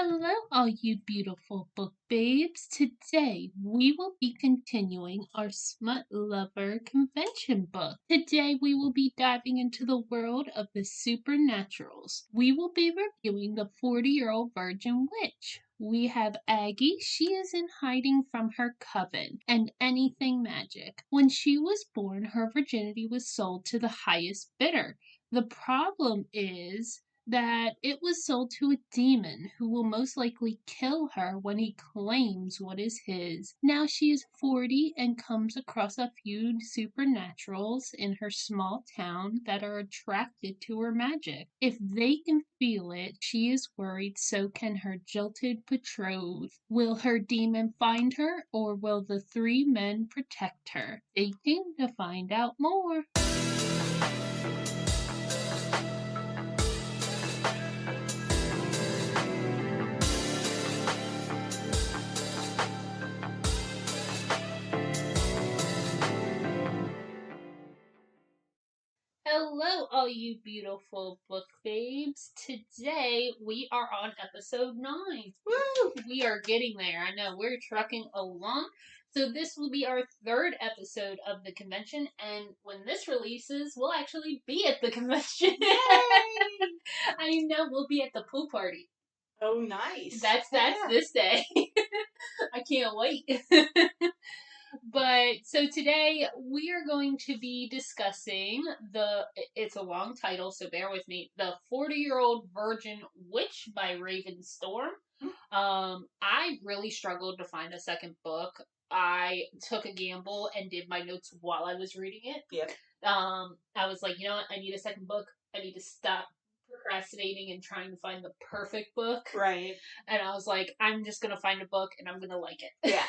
Hello, all you beautiful book babes. Today we will be continuing our Smut Lover convention book. Today we will be diving into the world of the supernaturals. We will be reviewing the 40-year-old virgin witch. We have Aggie. She is in hiding from her coven and anything magic. When she was born, her virginity was sold to the highest bidder. The problem is that it was sold to a demon who will most likely kill her when he claims what is his. Now she is 40 and comes across a few supernaturals in her small town that are attracted to her magic. If they can feel it, she is worried, so can her jilted betrothed. Will her demon find her, or will the three men protect her? Stay tuned to find out more. Hello, all you beautiful book babes. Today we are on episode 9. Woo! We are getting there. I know, we're trucking along. So this will be our third episode of the convention, and when this releases, we'll actually be at the convention. Yay! I know, we'll be at the pool party. Oh, nice. That's this day. I can't wait. But so today we are going to be discussing it's a long title, so bear with me. The 40-Year-Old Virgin Witch by Raven Storm. I really struggled to find a second book. I took a gamble and did my notes while I was reading it. Yep. I was like, you know what? I need a second book. I need to stop procrastinating and trying to find the perfect book. Right. And I was like, I'm just going to find a book and I'm going to like it. Yeah.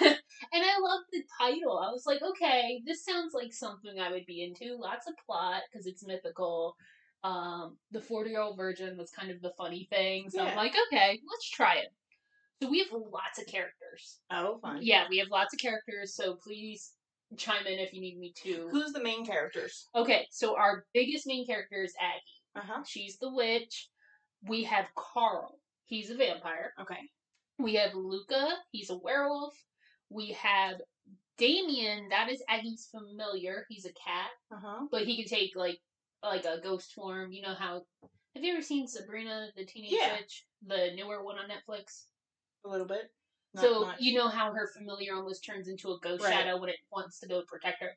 And I loved the title. I was like, okay, this sounds like something I would be into. Lots of plot because it's mythical. The 40-Year-Old Virgin was kind of the funny thing. So I'm like, okay, let's try it. So we have lots of characters. Oh, fun. Yeah, we have lots of characters. So please chime in if you need me to. Who's the main characters? Okay, so our biggest main character is Aggie. Uh-huh. She's the witch. We have Carl. He's a vampire. Okay. We have Luca. He's a werewolf. We have Damien. That is Aggie's familiar. He's a cat. Uh-huh. But he can take, like a ghost form. You know how... Have you ever seen Sabrina, the Teenage Witch? The newer one on Netflix? A little bit. Not much. You know how her familiar almost turns into a ghost shadow when it wants to go protect her?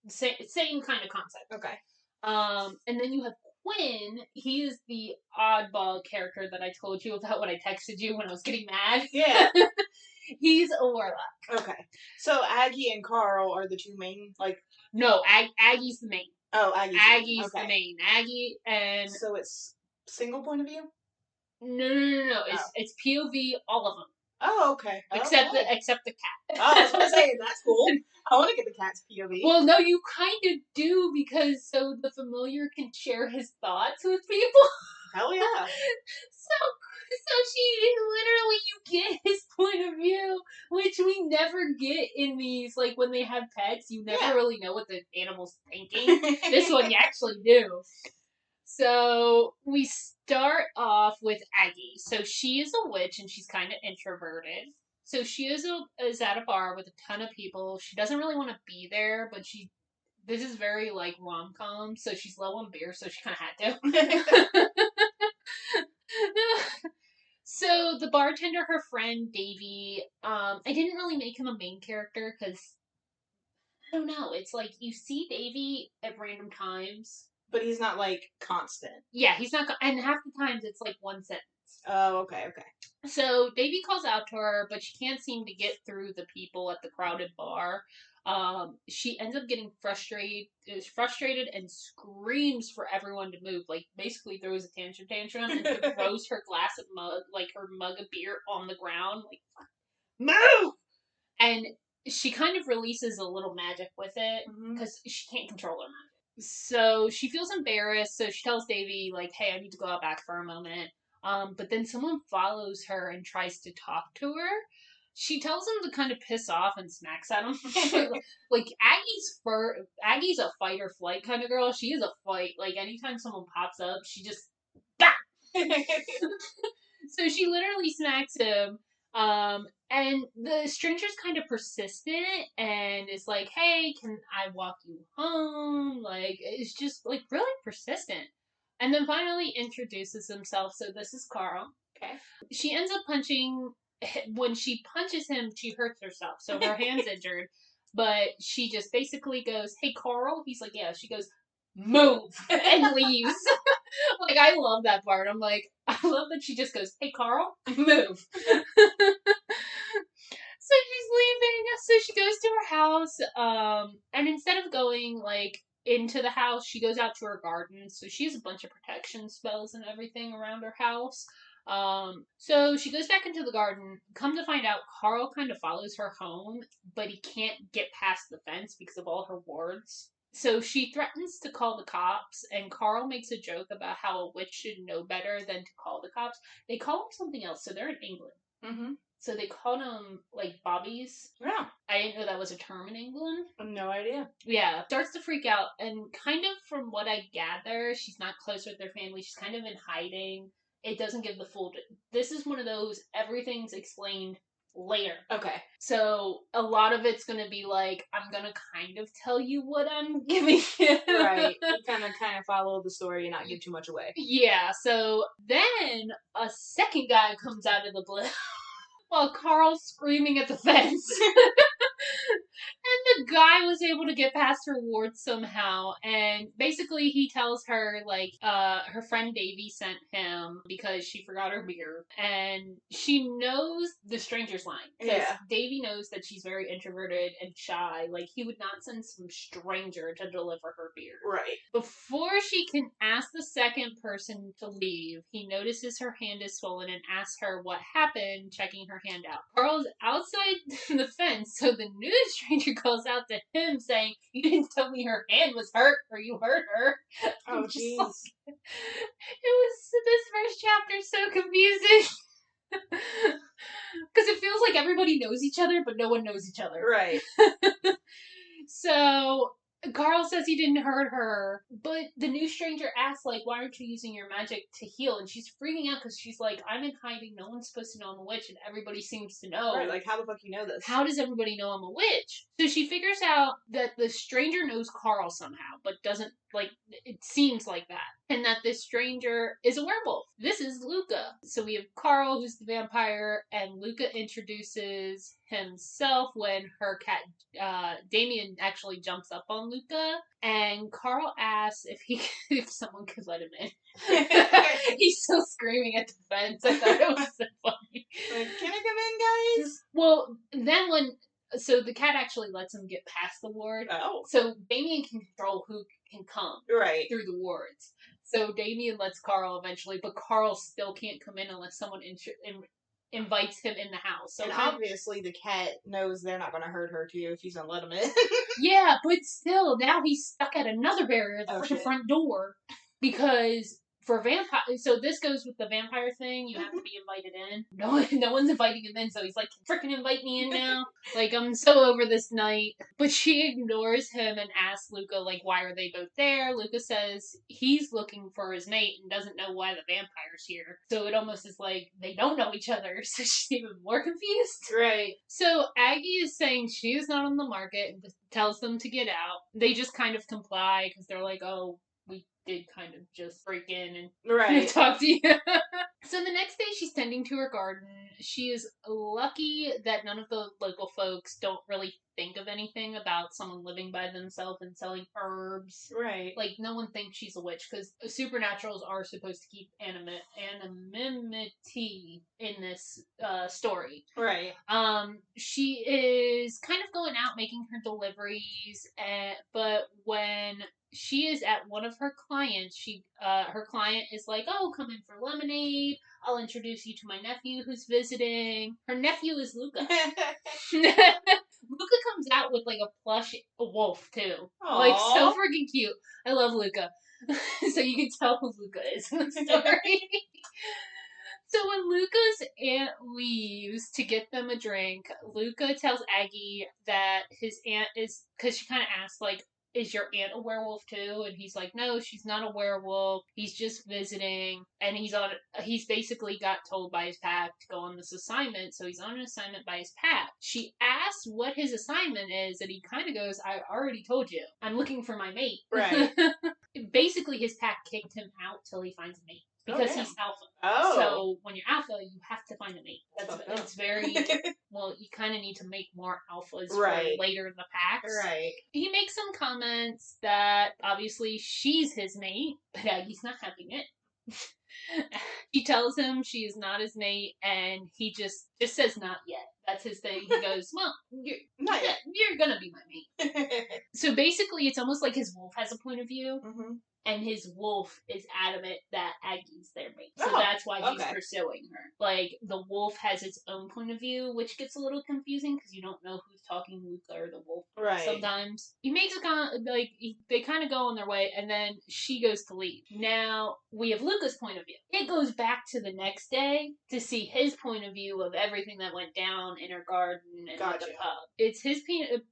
Same kind of concept. Okay. And then you have Quinn. He is the oddball character that I told you about when I texted you when I was getting mad. Yeah. He's a warlock. Okay. So Aggie and Carl are the two main, No, Aggie's the main. Oh, Aggie's the main. Aggie and... So it's single point of view? No. It's POV, all of them. Oh, okay. Except the cat. Oh, I was going to say, that's cool. I want to get the cat's POV. Well, no, you kind of do, because so the familiar can share his thoughts with people. Hell yeah. So she literally, you get his point of view, which we never get in these, when they have pets, you never really know what the animal's thinking. This one you actually do. So we start off with Aggie. So she is a witch and she's kind of introverted. So she is at a bar with a ton of people. She doesn't really want to be there, but this is very rom-com, so she's low on beer, so she kind of had to. So the bartender, her friend Davy, I didn't really make him a main character because I don't know. It's you see Davy at random times. But he's not, constant. Yeah, he's not... And half the times, it's, one sentence. Oh, okay. So, Davy calls out to her, but she can't seem to get through the people at the crowded bar. She ends up getting frustrated and screams for everyone to move. Basically throws a tantrum and throws her glass of her mug of beer on the ground. Move! And she kind of releases a little magic with it, because she can't control her magic. So she feels embarrassed, so she tells Davy, hey, I need to go out back for a moment. But then someone follows her and tries to talk to her. She tells him to kind of piss off and smacks at him. Aggie's a fight or flight kind of girl. She is a fight. Anytime someone pops up, she just... Bah! So she literally smacks him. And the stranger's kind of persistent and is like, hey, can I walk you home? Like, it's just like really persistent. And then finally introduces himself. So this is Carl. Okay. She ends up punching. When she punches him, she hurts herself. So her hand's injured. But she just basically goes, hey, Carl. He's like, yeah. She goes, move. And leaves. Like, I love that part. I'm like, I love that she just goes, hey, Carl, move. So she's leaving. So she goes to her house. And instead of going, like, into the house, she goes out to her garden. So she has a bunch of protection spells and everything around her house. So she goes back into the garden. Come to find out, Carl kind of follows her home, but he can't get past the fence because of all her wards. So she threatens to call the cops, and Carl makes a joke about how a witch should know better than to call the cops. They call them something else, so they're in England. Mm-hmm. So they called them, like, bobbies. Yeah. I didn't know that was a term in England. No idea. Yeah. Starts to freak out, and kind of from what I gather, she's not close with their family. She's kind of in hiding. It doesn't give the full... This is one of those, everything's explained later. Okay. So a lot of it's going to be like, I'm going to kind of tell you what I'm giving you. Right. You kind of follow the story and not give too much away. Yeah, so then a second guy comes out of the blue while Carl's screaming at the fence. And the guy was able to get past her ward somehow, and basically he tells her, like, her friend Davy sent him because she forgot her beer, and she knows the stranger's line. Yeah. Davy knows that she's very introverted and shy. Like, he would not send some stranger to deliver her beer. Right. Before she can ask the second person to leave, he notices her hand is swollen and asks her what happened, checking her hand out. Carl's outside the fence, so the new stranger calls out to him saying, you didn't tell me her hand was hurt or you hurt her. Oh, jeez. Like, it was, this first chapter so confusing. Because it feels like everybody knows each other, but no one knows each other. Right. So Carl says he didn't hurt her, but the new stranger asks, like, why aren't you using your magic to heal? And she's freaking out because she's like, I'm in hiding, no one's supposed to know I'm a witch, and everybody seems to know. Right, like, how the fuck you know this? How does everybody know I'm a witch? So she figures out that the stranger knows Carl somehow, but doesn't, like, it seems like that. And that this stranger is a werewolf. This is Luca. So we have Carl, who's the vampire, and Luca introduces himself when her cat, Damien, actually jumps up on Luca, and Carl asks if someone could let him in. He's still screaming at the fence. I thought it was so funny. Like, can I come in, guys? Well, then so the cat actually lets him get past the ward. Oh. So Damien can control who can come Right. through the wards. So Damien lets Carl eventually, but Carl still can't come in unless someone invites him in the house. So and obviously the cat knows they're not going to hurt her too if he's going to let him in. Yeah, but still, now he's stuck at another barrier at the front door because for vampire, so this goes with the vampire thing. You have to be invited in. No one's inviting him in, so he's like, freaking invite me in now. Like, I'm so over this night. But she ignores him and asks Luca, like, why are they both there? Luca says he's looking for his mate and doesn't know why the vampire's here. So it almost is like they don't know each other, so she's even more confused. Right. So Aggie is saying she is not on the market and tells them to get out. They just kind of comply because they're like, oh, we did kind of just break in and talk to you. So the next day she's tending to her garden. She is lucky that none of the local folks don't really think of anything about someone living by themselves and selling herbs. Right. Like, no one thinks she's a witch because supernaturals are supposed to keep anonymity in this story. Right. She is kind of going out making her deliveries, but when she is at one of her clients, her client is like, oh, come in for lemonade. I'll introduce you to my nephew who's visiting. Her nephew is Luca. Luca comes out with, like, a plush wolf, too. Aww. Like, so freaking cute. I love Luca. So you can tell who Luca is in the story. So when Luca's aunt leaves to get them a drink, Luca tells Aggie that his aunt is, because she kind of asks, like, is your aunt a werewolf too? And he's like, no, she's not a werewolf. He's just visiting. And he's basically got told by his pack to go on this assignment. So he's on an assignment by his pack. She asks what his assignment is, and he kind of goes, I already told you. I'm looking for my mate. Right. Basically, his pack kicked him out till he finds a mate. Because he's alpha. Oh. So when you're alpha, you have to find a mate. It's very, well, you kind of need to make more alphas for later in the packs. Right. He makes some comments that obviously she's his mate, but Aggie's not having it. She tells him she is not his mate, and he just says not yet. That's his thing. He goes, well, you're gonna be my mate. So basically, it's almost like his wolf has a point of view. Mm-hmm. And his wolf is adamant that Aggie's their mate. So that's why he's pursuing her. Like, the wolf has its own point of view, which gets a little confusing because you don't know who's talking, Luca or the wolf. Right. Sometimes. He makes a they kind of go on their way, and then she goes to leave. Now, we have Luca's point of view. It goes back to the next day to see his point of view of everything that went down in her garden and at the pub. It's his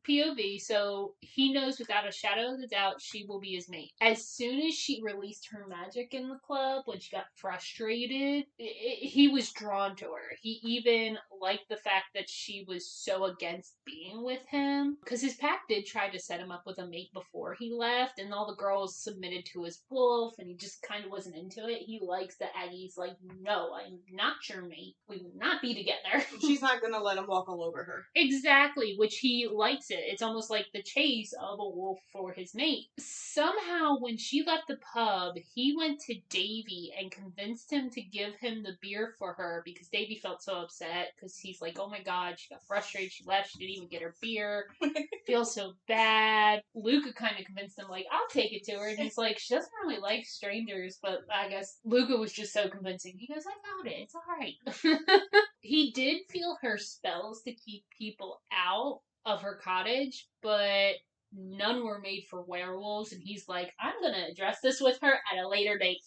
POV, so he knows without a shadow of a doubt she will be his mate. As soon as she released her magic in the club, when she got frustrated, he was drawn to her. He even liked the fact that she was so against being with him. Because his pack did try to set him up with a mate before he left, and all the girls submitted to his wolf, and he just kind of wasn't into it. He likes that Aggie's like, no, I'm not your mate. We will not be together. She's not going to let him walk all over her. Exactly, which he likes it. It's almost like the chase of a wolf for his mate. Somehow, when she left the pub, he went to Davy and convinced him to give him the beer for her because Davy felt so upset because he's like, oh my god, she got frustrated, she left, she didn't even get her beer. Feels so bad. Luca kind of convinced him, like, I'll take it to her. And he's like, she doesn't really like strangers, but I guess Luca was just so convincing. He goes, I got it, it's alright. He did feel her spells to keep people out of her cottage, but none were made for werewolves, and he's like, I'm gonna address this with her at a later date.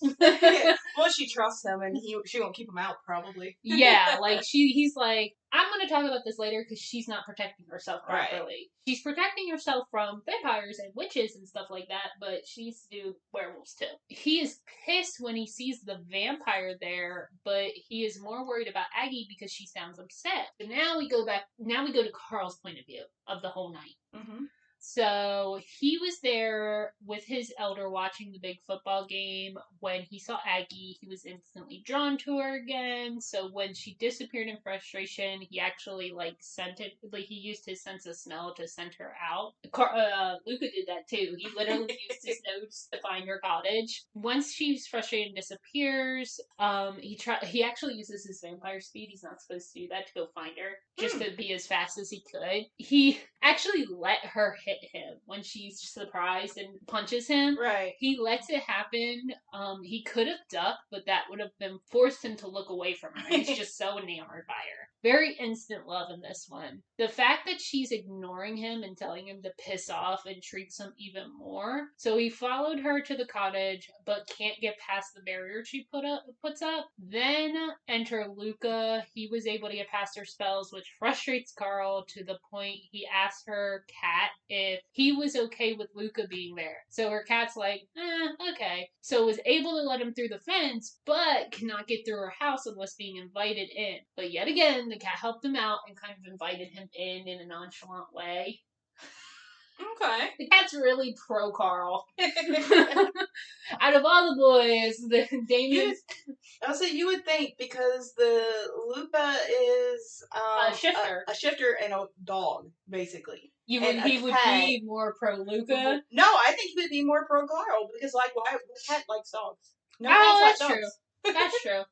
Well, she trusts him, and she won't keep him out, probably. Yeah, like, he's like, I'm gonna talk about this later, because she's not protecting herself properly. Right. She's protecting herself from vampires and witches and stuff like that, but she needs to do werewolves too. He is pissed when he sees the vampire there, but he is more worried about Aggie because she sounds upset. So now we go to Carl's point of view of the whole night. Mm-hmm. So he was there with his elder watching the big football game. When he saw Aggie, he was instantly drawn to her again. So when she disappeared in frustration, he actually he used his sense of smell to send her out. Luca did that too. He literally used his nose to find her cottage. Once she's frustrated and disappears, he actually uses his vampire speed. He's not supposed to do that, to go find her, just to be as fast as he could. He actually let her hit him when she's surprised and punches him. Right. He lets it happen. He could have ducked, but that would have been forced him to look away from her. He's just so enamored by her. Very instant love in this one. The fact that she's ignoring him and telling him to piss off intrigues him even more. So he followed her to the cottage, but can't get past the barrier she puts up. Then enter Luca. He was able to get past her spells, which frustrates Carl to the point he asked her cat if he was okay with Luca being there. So her cat's like, okay. So was able to let him through the fence, but cannot get through her house unless being invited in. But yet again, the cat helped him out and kind of invited him in a nonchalant way. Okay. The cat's really pro Carl. Out of all the boys, Damien... I'll say you would think, because the Luca is a shifter. A shifter and a dog, basically. He would be more pro Luca? No, I think he would be more pro Carl, because why the cat likes dogs. No, that's true. That's true.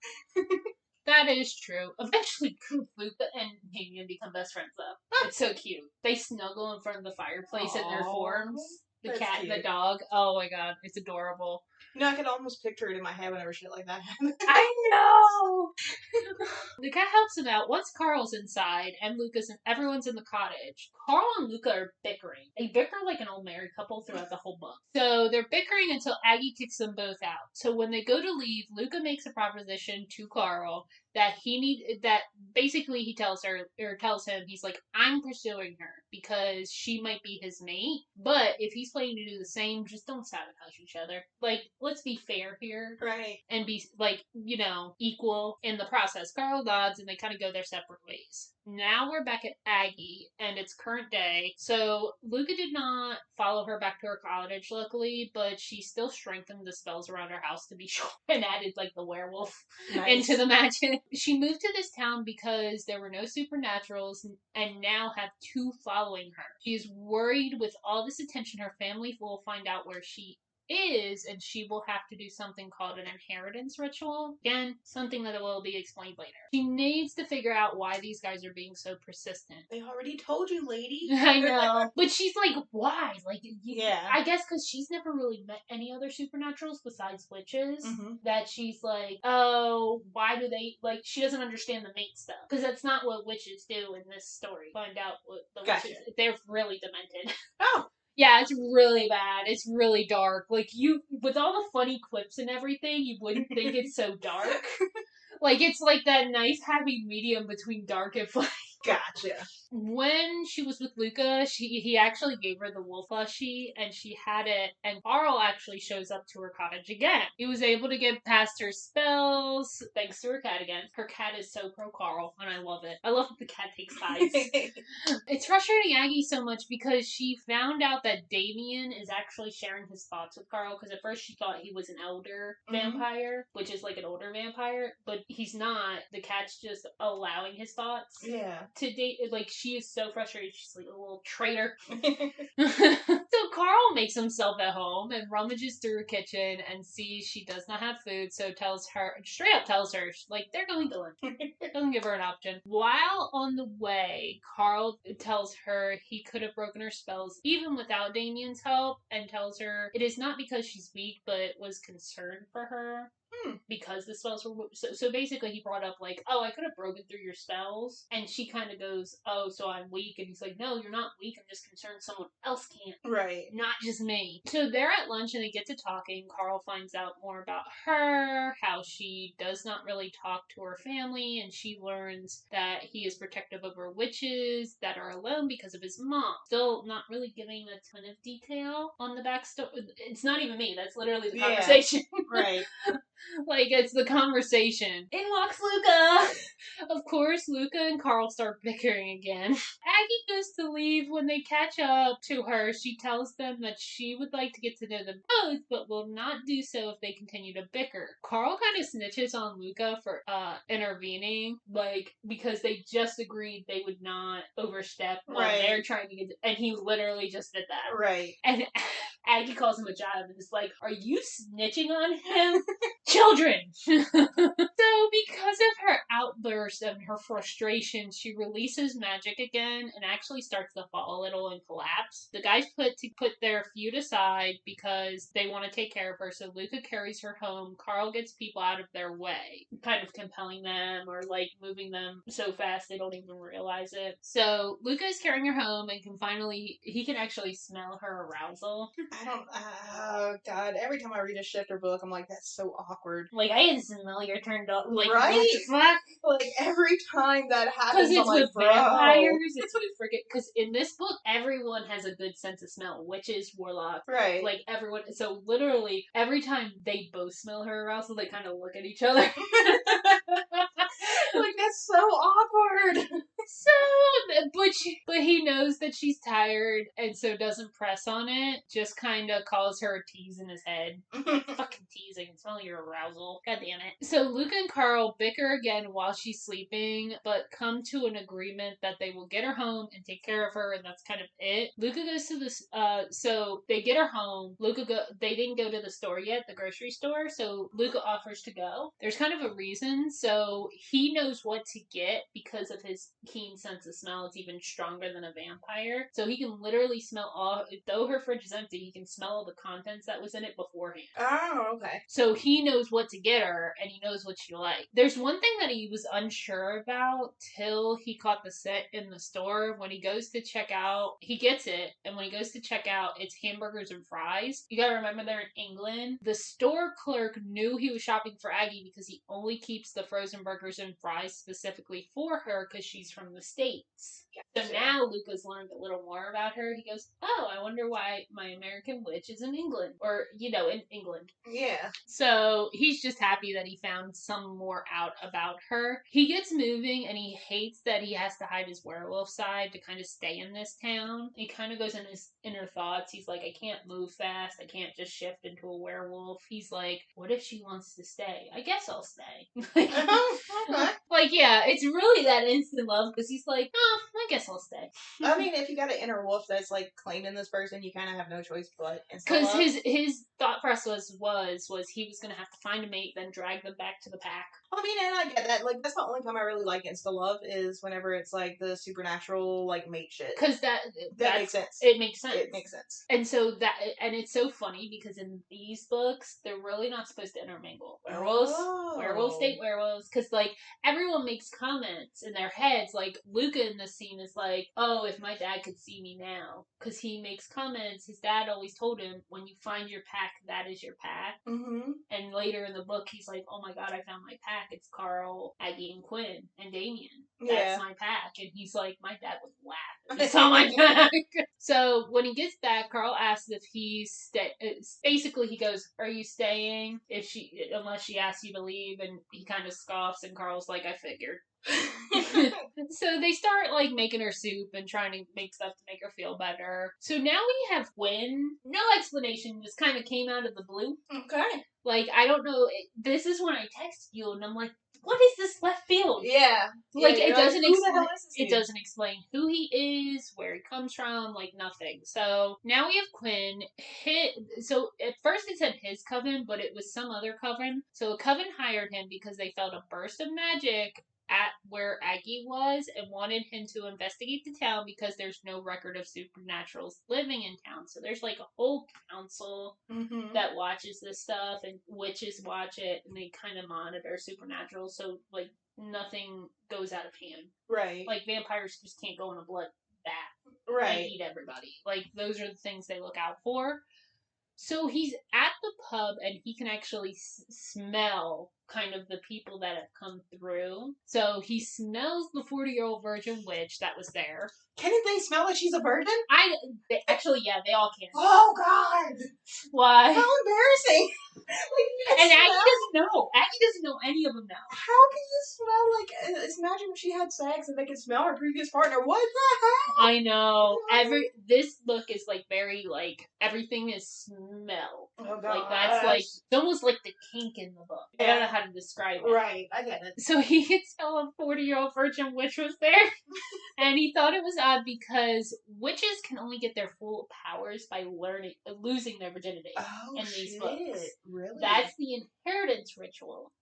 That is true. Eventually, Luca and Damien become best friends, though. It's so cute. They snuggle in front of the fireplace in their forms. The cat and the dog. Oh my god, it's adorable. I could almost picture it in my head whenever shit like that happens. I know! The cat helps him out. Once Carl's inside and everyone's in the cottage, Carl and Luca are bickering. They bicker like an old married couple throughout the whole book. So they're bickering until Aggie kicks them both out. So when they go to leave, Luca makes a proposition to Carl that basically he tells her, or tells him, he's like, I'm pursuing her because she might be his mate, but if he's planning to do the same, just don't sabotage each other. Like, let's be fair here. Right. And be, like, equal in the process. Carl nods and they kind of go their separate ways. Now we're back at Aggie, and it's current day. So Luca did not follow her back to her cottage, luckily, but she still strengthened the spells around her house to be sure and added, like, the werewolf into the magic. She moved to this town because there were no supernaturals and now have two following her. She is worried with all this attention her family will find out where she is, and she will have to do something called an inheritance ritual. Again, something that will be explained later. She needs to figure out why these guys are being so persistent. They already told you, lady. I know. But she's like, why? Like, yeah. I guess because she's never really met any other supernaturals besides witches. Mm-hmm. That she's like, oh, why do they, like, she doesn't understand the mate stuff. Because that's not what witches do in this story. Find out what the witches, they're really demented. Oh. Yeah, it's really bad. It's really dark. Like, with all the funny quips and everything, you wouldn't think it's so dark. Like, it's like that nice happy medium between dark and funny. Gotcha. When she was with Luca, he actually gave her the wolf plushie, and she had it, and Carl actually shows up to her cottage again. He was able to get past her spells, thanks to her cat again. Her cat is so pro Carl, and I love it. I love that the cat takes sides. It's frustrating Aggie so much because she found out that Damien is actually sharing his thoughts with Carl, because at first she thought he was an elder vampire, which is like an older vampire, but he's not. The cat's just allowing his thoughts. Yeah. To date, like, she is so frustrated. She's like a little traitor. So Carl makes himself at home and rummages through her kitchen and sees she does not have food, so straight up tells her, like, they're going to lunch. Doesn't give her an option. While on the way, Carl tells her he could have broken her spells even without Damien's help, and tells her it is not because she's weak, but was concerned for her. Because the spells were... So basically he brought up, like, oh, I could have broken through your spells. And she kind of goes, oh, so I'm weak. And he's like, no, you're not weak. I'm just concerned someone else can't. Right. Not just me. So they're at lunch and they get to talking. Carl finds out more about her, how she does not really talk to her family, and she learns that he is protective over witches that are alone because of his mom. Still not really giving a ton of detail on the backstory. It's not even me. That's literally the conversation. Right. Like, it's the conversation. In walks Luca! Of course, Luca and Carl start bickering again. Aggie goes to leave. When they catch up to her, she tells them that she would like to get to know them both, but will not do so if they continue to bicker. Carl kind of snitches on Luca for intervening, like, because they just agreed they would not overstep while they're trying to get and he literally just did that. Right. And Aggie calls him a child and is like, are you snitching on him? Children! So, because of her outburst and her frustration, she releases magic again and actually starts to fall a little and collapse. The guys put their feud aside because they want to take care of her, so Luca carries her home. Carl gets people out of their way, kind of compelling them or, like, moving them so fast they don't even realize it. So, Luca is carrying her home and he can actually smell her arousal. Oh, God. Every time I read a shifter book, I'm like, that's so awkward. Like, I can smell you're turned up. Like, right? What the fuck? Like, every time that happens, because it's I'm with like, vampires, it's with friggin'... Because in this book, everyone has a good sense of smell. Witches, warlocks. Right. Like, everyone... So, literally, every time they both smell her arousal, they kind of look at each other. Like, that's so awkward. But he knows that she's tired, and so doesn't press on it. Just kind of calls her a tease in his head. Fucking teasing. Smell your arousal. God damn it. So Luca and Carl bicker again while she's sleeping, but come to an agreement that they will get her home and take care of her, and that's kind of it. Luca goes to this, so they get her home. They didn't go to the store yet, the grocery store, so Luca offers to go. There's kind of a reason, so he knows what to get because of his keen sense of smell. It's even even stronger than a vampire. So he can literally smell though her fridge is empty, he can smell all the contents that was in it beforehand. Oh, okay. So he knows what to get her, and he knows what she likes. There's one thing that he was unsure about till he caught the set in the store. When he goes to check out, he gets it, and when he goes to check out, it's hamburgers and fries. You gotta remember they're in England. The store clerk knew he was shopping for Aggie because he only keeps the frozen burgers and fries specifically for her because she's from the States. So now Luca's learned a little more about her. He goes, oh, I wonder why my American witch is in England. Or, in England. Yeah. So he's just happy that he found some more out about her. He gets moving and he hates that he has to hide his werewolf side to kind of stay in this town. He kind of goes in his inner thoughts. He's like, I can't move fast. I can't just shift into a werewolf. He's like, what if she wants to stay? I guess I'll stay. Like, yeah, it's really that instant love because he's like, oh, I guess I'll stay. I mean, if you got an inner wolf that's like claiming this person, you kind of have no choice but because his thought process was he was gonna have to find a mate, then drag them back to the pack. I mean, and I get that. Like, that's the only time I really like insta love is whenever it's like the supernatural like mate shit. Because that makes sense. It makes sense. It makes sense. And so it's so funny because in these books they're really not supposed to intermingle. Werewolves date werewolves, because like everyone makes comments in their heads. Like Luca in this scene is like, oh, if my dad could see me now, because he makes comments. His dad always told him, when you find your pack, that is your pack. Mm-hmm. And later in the book, he's like, oh my god, I found my pack. It's Carl, Aggie, and Quinn, and Damien. That's my pack. And he's like, my dad would laugh if he saw my pack. So when he gets back, Carl asks if he's basically he goes, are you staying unless she asks you to leave? And he kind of scoffs, and Carl's like, I figured. So they start like making her soup and trying to make stuff to make her feel better. So now we have Quinn. No explanation, just kind of came out of the blue. Okay. Like, I don't know. This is when I texted you, and I'm like, what is this left field? Yeah. Like, it doesn't explain. It doesn't explain who he is, where he comes from, like nothing. So now we have Quinn. So at first it said his coven, but it was some other coven. So a coven hired him because they felt a burst of magic at where Aggie was and wanted him to investigate the town because there's no record of supernaturals living in town. So there's like a whole council that watches this stuff, and witches watch it, and they kind of monitor supernaturals so like nothing goes out of hand. Right. Like vampires just can't go in a blood bath. Right. And eat everybody. Like those are the things they look out for. So he's at the pub and he can actually smell kind of the people that have come through. So he smells the 40-year-old virgin witch that was there. Can they smell like she's a virgin? Actually, yeah, they all can. Oh, God! Why? How embarrassing! And Aggie doesn't know. Aggie doesn't know any of them now. How can you smell like... Imagine if she had sex and they could smell her previous partner. What the hell? I know. This book is like very like everything is smell. Oh, God. Like that's like it's almost like the kink in the book. I don't know how to describe it. Right, I get it. So he could smell a 40-year-old virgin witch was there. And he thought it was odd because witches can only get their full powers by losing their virginity in these books. Really? That's the inheritance ritual.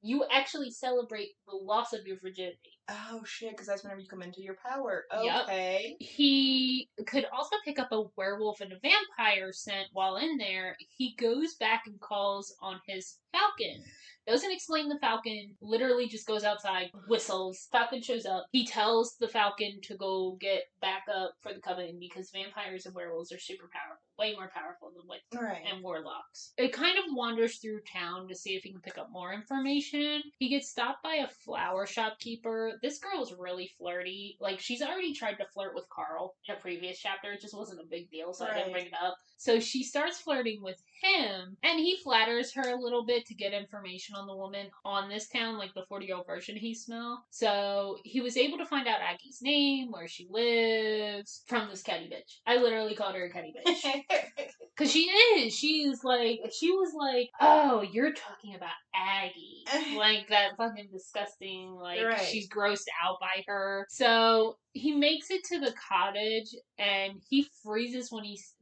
You actually celebrate the loss of your virginity. Oh, shit, because that's whenever you come into your power. Okay. Yep. He could also pick up a werewolf and a vampire scent while in there. He goes back and calls on his falcon. Doesn't explain the falcon, literally just goes outside, whistles. Falcon shows up. He tells the falcon to go get backup for the coven because vampires and werewolves are super powerful. Way more powerful than witches and warlocks. It kind of wanders through town to see if he can pick up more information. He gets stopped by a flower shopkeeper. This girl is really flirty. Like, she's already tried to flirt with Carl in a previous chapter. It just wasn't a big deal, so I didn't bring it up. So she starts flirting with him, and he flatters her a little bit to get information on the woman on this town, like the 40-year-old version he smelled. So he was able to find out Aggie's name, where she lives, from this catty bitch. I literally called her a catty bitch. Because she is. She was like, oh, you're talking about Aggie. Like that fucking disgusting, like, she's grossed out by her. So he makes it to the cottage and he freezes when he's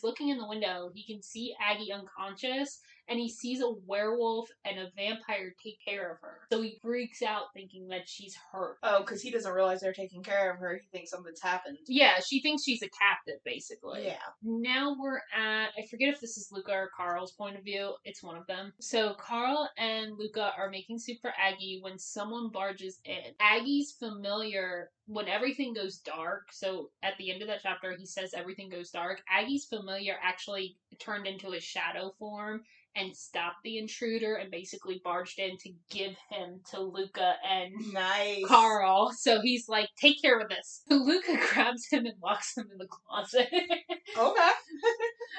looking in the window. He can see Aggie unconscious and he sees a werewolf and a vampire take care of her. So he freaks out thinking that she's hurt. Oh, because he doesn't realize they're taking care of her. He thinks something's happened. Yeah, she thinks she's a captive, basically. Yeah. Now we're at, I forget if this is Luca or Carl's point of view. It's one of them. So Carl and Luca are making soup for Aggie when someone barges in. Aggie's familiar when everything goes dark. So at the end of that chapter, he says everything goes dark. Aggie's familiar actually turned into a shadow form and stopped the intruder and basically barged in to give him to Luca and Carl. So he's like, take care of this. Luca grabs him and locks him in the closet. Okay.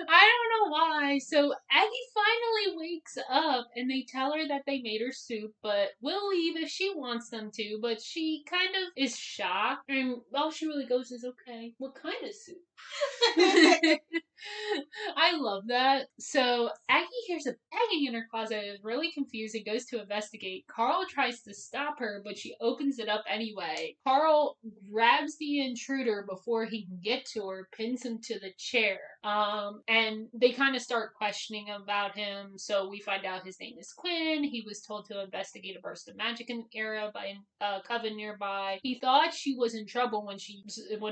I don't know why. So Aggie finally wakes up and they tell her that they made her soup, but will leave if she wants them to. But she kind of is shocked. And all she really goes is, okay, what kind of soup? I love that. So Aggie hears a banging in her closet, is really confused and goes to investigate. Carl tries to stop her, but she opens it up anyway. Carl grabs the intruder before he can get to her, pins him to the chair. And they kind of start questioning about him. So we find out his name is Quinn. He was told to investigate a burst of magic in the area by a coven nearby. He thought she was in trouble when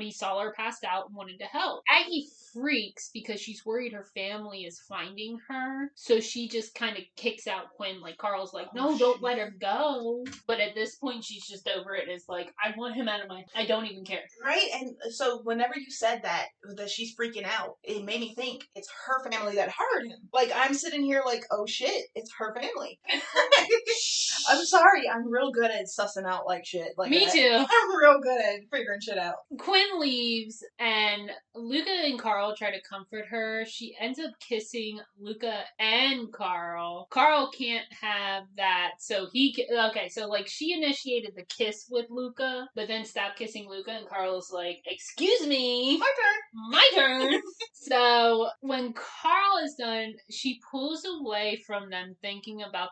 he saw her passed out and wanted to help. Aggie freaks because she's worried her family is finding her. So she just kind of kicks out Quinn. Like, Carl's like, no, don't let her go. But at this point, she's just over it. It's like, I want him out of I don't even care. Right, and so whenever you said that she's freaking out, it made me think it's her family that hired him. Like, I'm sitting here like, oh shit, it's her family. I'm sorry, I'm real good at sussing out like shit. Like me too. I'm real good at figuring shit out. Quinn leaves, and Luca and Carl try to comfort her. She ends up kissing Luca and Carl. Carl can't have that, so she initiated the kiss with Luca, but then stopped kissing Luca, and Carl's like, excuse me. My turn. So when Carl is done, she pulls away from them, thinking about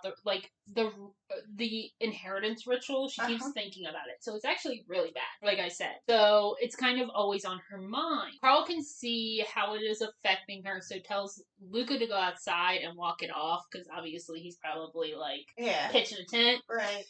the inheritance ritual. She keeps thinking about it. So it's actually really bad, like I said. So it's kind of always on her mind. Carl can see how it is affecting her, so tells Luca to go outside and walk it off, because obviously he's probably pitching a tent. Right.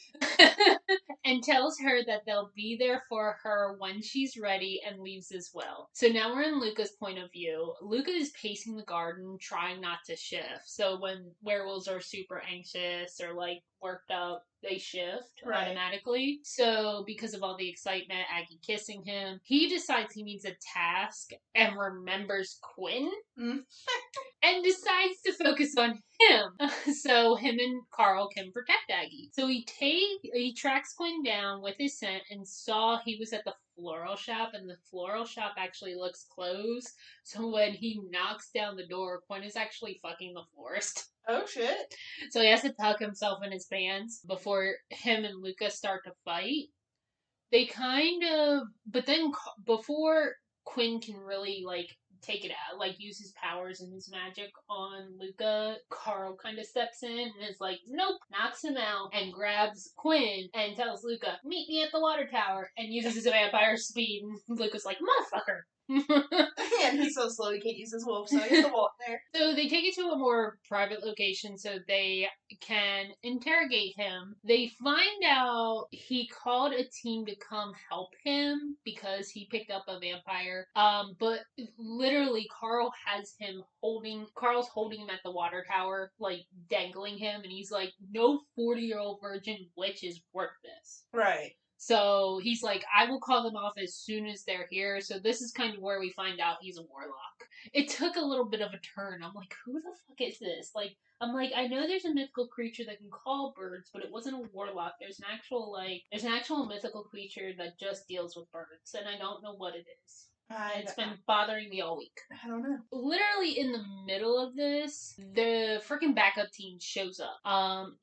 And tells her that they'll be there for her when she's ready, and leaves as well. So now we're in Luca's point of view. Luca is pacing the garden, trying not to shift. So when werewolves are super anxious or worked up, they shift automatically. So because of all the excitement, Aggie kissing him, he decides he needs a task and remembers Quinn. And decides to focus on him. So him and Carl can protect Aggie. So he tracks Quinn down with his scent and saw he was at the floral shop, and the floral shop actually looks closed. So when he knocks down the door, Quinn is actually fucking the florist. Oh shit. So he has to tuck himself in his pants before him and Luca start to fight. But then before Quinn can really take it out, use his powers and his magic on Luca, Carl kind of steps in and is like, nope, knocks him out and grabs Quinn and tells Luca, meet me at the water tower, and uses his vampire speed, and Luca's like, motherfucker. And he's so slow he can't use his wolf, so he has to walk there. So they take it to a more private location so they can interrogate him. They find out he called a team to come help him because he picked up a vampire. But literally Carl's holding him at the water tower, dangling him, and he's like, no 40-year-old virgin witch is worth this. Right. So he's like, I will call them off as soon as they're here. So this is kind of where we find out he's a warlock. It took a little bit of a turn. I'm like, who the fuck is this? I know there's a mythical creature that can call birds, but it wasn't a warlock. There's an actual mythical creature that just deals with birds, and I don't know what it is. It's been bothering me all week. I don't know. Literally in the middle of this, the freaking backup team shows up.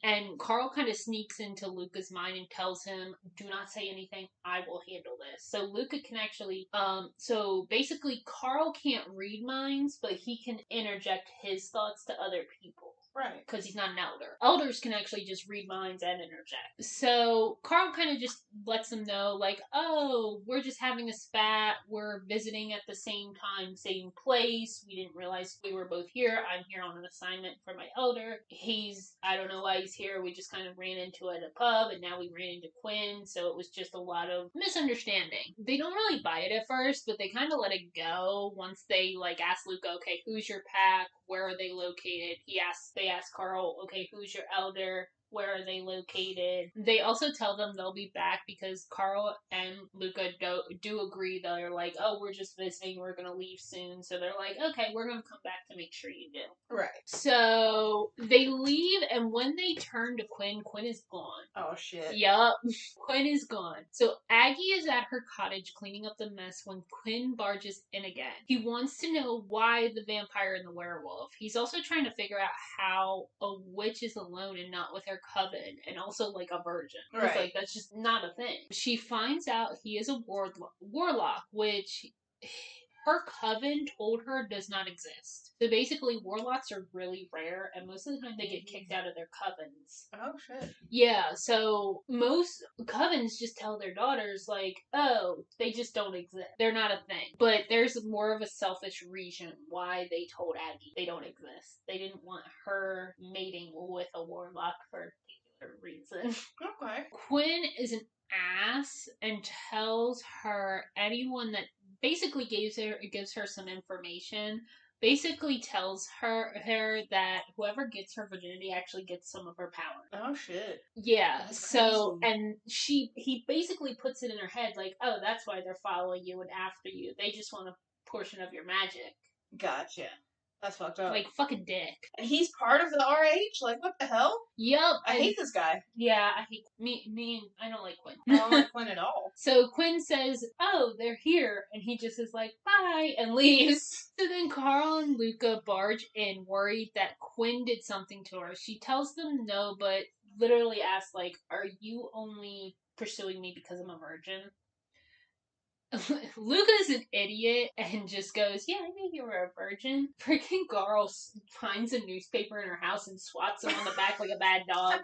And Carl kind of sneaks into Luca's mind and tells him, do not say anything, I will handle this. So Luca can actually, so basically Carl can't read minds, but he can interject his thoughts to other people. Right. Because he's not an elder. Elders can actually just read minds and interject. So Carl kind of just lets them know, like, oh, we're just having a spat. We're visiting at the same time, same place. We didn't realize we were both here. I'm here on an assignment for my elder. I don't know why he's here. We just kind of ran into it at a pub, and now we ran into Quinn. So it was just a lot of misunderstanding. They don't really buy it at first, but they kind of let it go once they, like, ask Luca, okay, who's your pack? Where are they located? They ask Carl, okay, who's your elder? Where are they located? They also tell them they'll be back because Carl and Luca do agree. They're like, oh, we're just visiting. We're going to leave soon. So they're like, okay, we're going to come back to make sure you do. Right. So they leave, and when they turn to Quinn, Quinn is gone. Oh, shit. Yup. Quinn is gone. So Aggie is at her cottage cleaning up the mess when Quinn barges in again. He wants to know why the vampire and the werewolf. He's also trying to figure out how a witch is alone and not with her coven, and also like a virgin. Right. It's like that's just not a thing. She finds out he is a warlock, which her coven told her does not exist. So basically, warlocks are really rare, and most of the time they get kicked out of their covens. Oh, shit. Yeah, so most covens just tell their daughters, like, oh, they just don't exist. They're not a thing. But there's more of a selfish reason why they told Aggie they don't exist. They didn't want her mating with a warlock for a particular reason. Okay. Quinn is an ass and tells her anyone that basically gives her some information, basically tells her that whoever gets her virginity actually gets some of her power. Oh, shit. Yeah, That's so, crazy. and he basically puts it in her head, like, oh, that's why they're following you and after you. They just want a portion of your magic. Gotcha. That's fucked up. Like, fucking dick. And he's part of the RH? Like, what the hell? Yup. I hate this guy. Yeah, I hate I don't like Quinn. I don't like Quinn at all. So Quinn says, oh, they're here. And he just is like, bye, and leaves. So then Carl and Luca barge in, worried that Quinn did something to her. She tells them no, but literally asks, like, are you only pursuing me because I'm a virgin? Luca's an idiot and just goes, yeah, I knew you were a virgin. Freaking Carl finds a newspaper in her house and swats him on the back like a bad dog.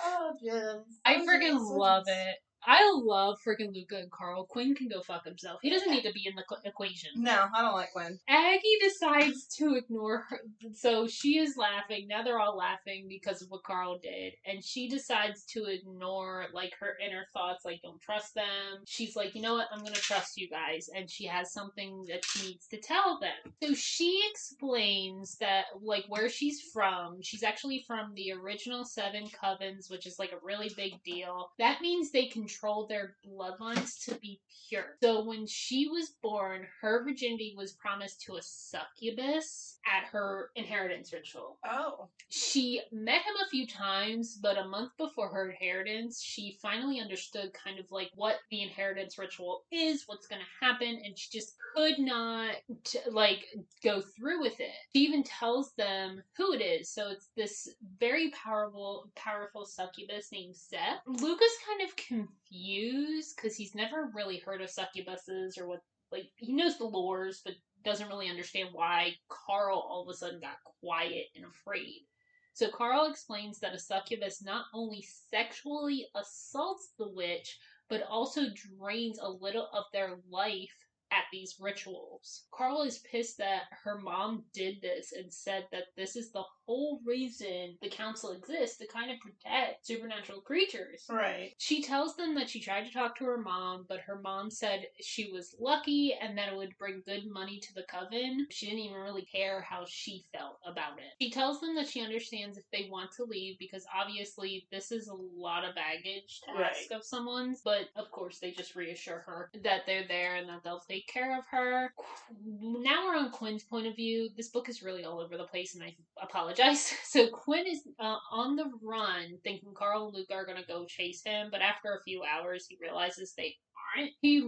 Oh, Jim. I freaking love it. I love freaking Luca and Carl. Quinn can go fuck himself. He doesn't need to be in the equation. No, I don't like Quinn. Aggie decides to ignore her. So she is laughing. Now they're all laughing because of what Carl did. And she decides to ignore, like, her inner thoughts, like, don't trust them. She's like, you know what? I'm going to trust you guys. And she has something that she needs to tell them. So she explains that, like, where she's from. She's actually from the original 7 covens, which is, like, a really big deal. That means they control their bloodlines to be pure. So when she was born, her virginity was promised to a succubus at her inheritance ritual. Oh. She met him a few times, but a month before her inheritance, she finally understood kind of like what the inheritance ritual is, what's going to happen, and she just could not go through with it. She even tells them who it is. So it's this very powerful succubus named Seth. Luca's kind of confused because he's never really heard of succubuses or what, like, he knows the lores, but doesn't really understand why Carl all of a sudden got quiet and afraid. So Carl explains that a succubus not only sexually assaults the witch, but also drains a little of their life at these rituals. Carl is pissed that her mom did this and said that this is the whole reason the council exists, to kind of protect supernatural creatures. Right. She tells them that she tried to talk to her mom, but her mom said she was lucky and that it would bring good money to the coven. She didn't even really care how she felt about it. She tells them that she understands if they want to leave because obviously this is a lot of baggage to ask of someone, but of course they just reassure her that they're there and that they'll take care of her. Now we're on Quinn's point of view. This book is really all over the place and I apologize. So Quinn is on the run thinking Carl and Luke are going to go chase him, but after a few hours he realizes they aren't. He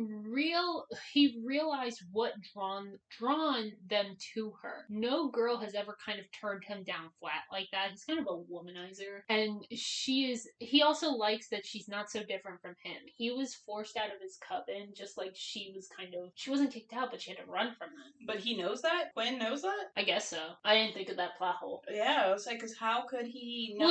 realized what drawn them to her. No girl has ever kind of turned him down flat like that. He's kind of a womanizer. And he also likes that she's not so different from him. He was forced out of his coven just like she She wasn't kicked out, but she had to run from them. But he knows that? Quinn knows that? I guess so. I didn't think of that plot hole. Yeah, I was like, because how could he know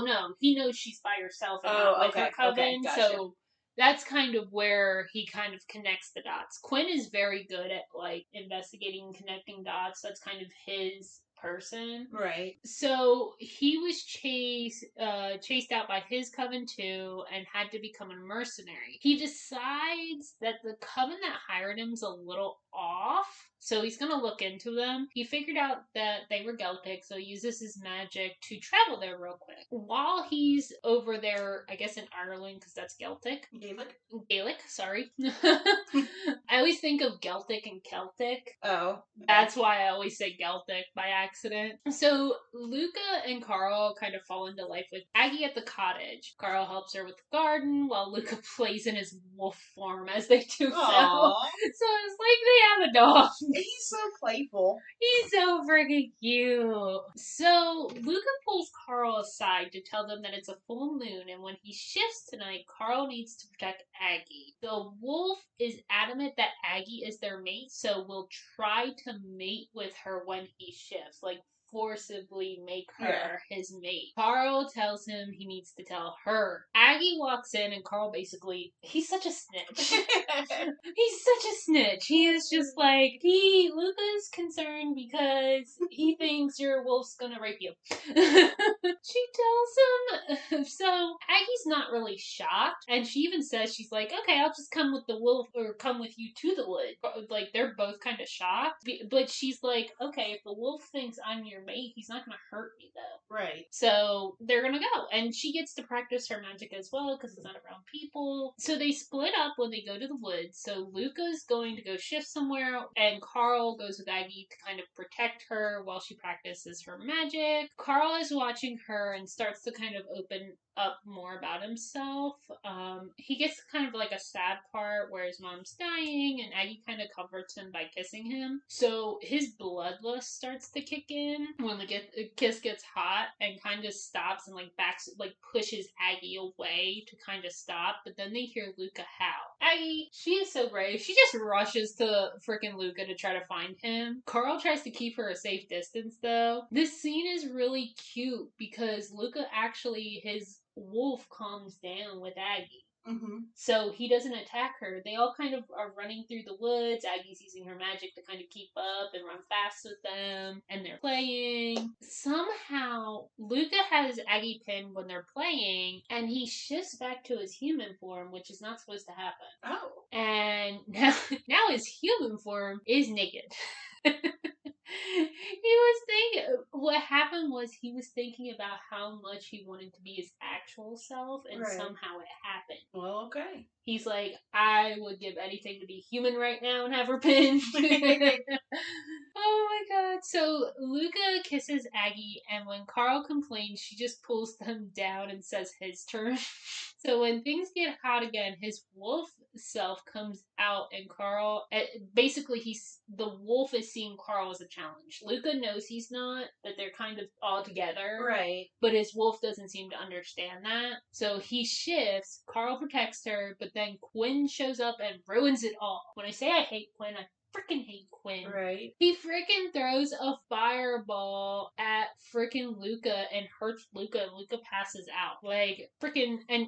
no, he knows she's by herself and not with her coven, okay, gotcha. so that's kind of where he kind of connects the dots. Quinn is very good at, like, investigating and connecting dots. That's kind of his person. Right. So he was chased out by his coven too, and had to become a mercenary. He decides that the coven that hired him is a little off, so he's gonna look into them. He figured out that they were Celtic, so he uses his magic to travel there real quick. While he's over there, I guess in Ireland, because that's Celtic. Gaelic, sorry. I always think of Celtic and Celtic. Oh. That's why I always say Celtic by accident. So Luca and Carl kind of fall into life with Aggie at the cottage. Carl helps her with the garden while Luca plays in his wolf form, as they do so. So it's like they have a dog. He's so playful. He's so freaking cute. So Luca pulls Carl aside to tell them that it's a full moon, and when he shifts tonight, Carl needs to protect Aggie. The wolf is adamant that Aggie is their mate, so will try to mate with her when he shifts. Like, forcibly make her his mate. Carl tells him he needs to tell her. Aggie walks in and Carl basically, he's such a snitch. He's such a snitch. He is just like, Luca's concerned because he thinks your wolf's gonna rape you. She tells him, so Aggie's not really shocked, and she even says, she's like, okay, I'll just come with the wolf, or come with you to the wood. Like, they're both kind of shocked, but she's like, okay, if the wolf thinks I'm your mate, he's not gonna hurt me though. Right. So they're gonna go, and she gets to practice her magic as well because it's not around people. So they split up when they go to the woods. So Luca's going to go shift somewhere, and Carl goes with Aggie to kind of protect her while she practices her magic. Carl is watching her and starts to kind of open up more about himself. He gets kind of like a sad part where his mom's dying, and Aggie kind of comforts him by kissing him. So his bloodlust starts to kick in when the kiss gets hot, and kind of stops and pushes Aggie away to kind of stop. But then they hear Luca howl. Aggie, she is so brave. She just rushes to freaking Luca to try to find him. Carl tries to keep her a safe distance though. This scene is really cute because Luca actually, his wolf calms down with Aggie. Mm-hmm. So he doesn't attack her. They all kind of are running through the woods. Aggie's using her magic to kind of keep up and run fast with them. And they're playing. Somehow, Luca has Aggie pinned when they're playing. And he shifts back to his human form, which is not supposed to happen. Oh. And now his human form is naked. What happened was he was thinking about how much he wanted to be his actual self, and somehow it happened. Well, okay. He's like, I would give anything to be human right now and have her pinned. Oh my god. So Luca kisses Aggie, and when Carl complains, she just pulls them down and says his turn. So when things get hot again, his wolf self comes out, and Carl, basically the wolf is seeing Carl as a challenge. Luca knows he's not, that they're kind of all together. Right. But his wolf doesn't seem to understand that. So he shifts, Carl protects her, but then Quinn shows up and ruins it all. When I say I hate Quinn, I freaking hate Quinn. Right. He freaking throws a fireball at freaking Luca and hurts Luca, and Luca passes out. Like, freaking, and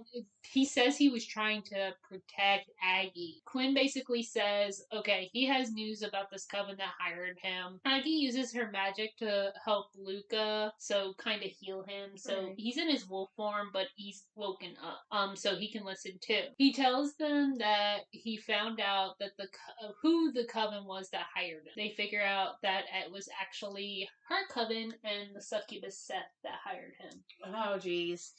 he says he was trying to protect Aggie. Quinn basically says, okay, he has news about this coven that hired him. Aggie uses her magic to help Luca, so kind of heal him. So he's in his wolf form, but he's woken up. So he can listen too. He tells them that he found out that who the coven was that hired him. They figure out that it was actually her coven and the succubus Seth that hired him. Oh, jeez.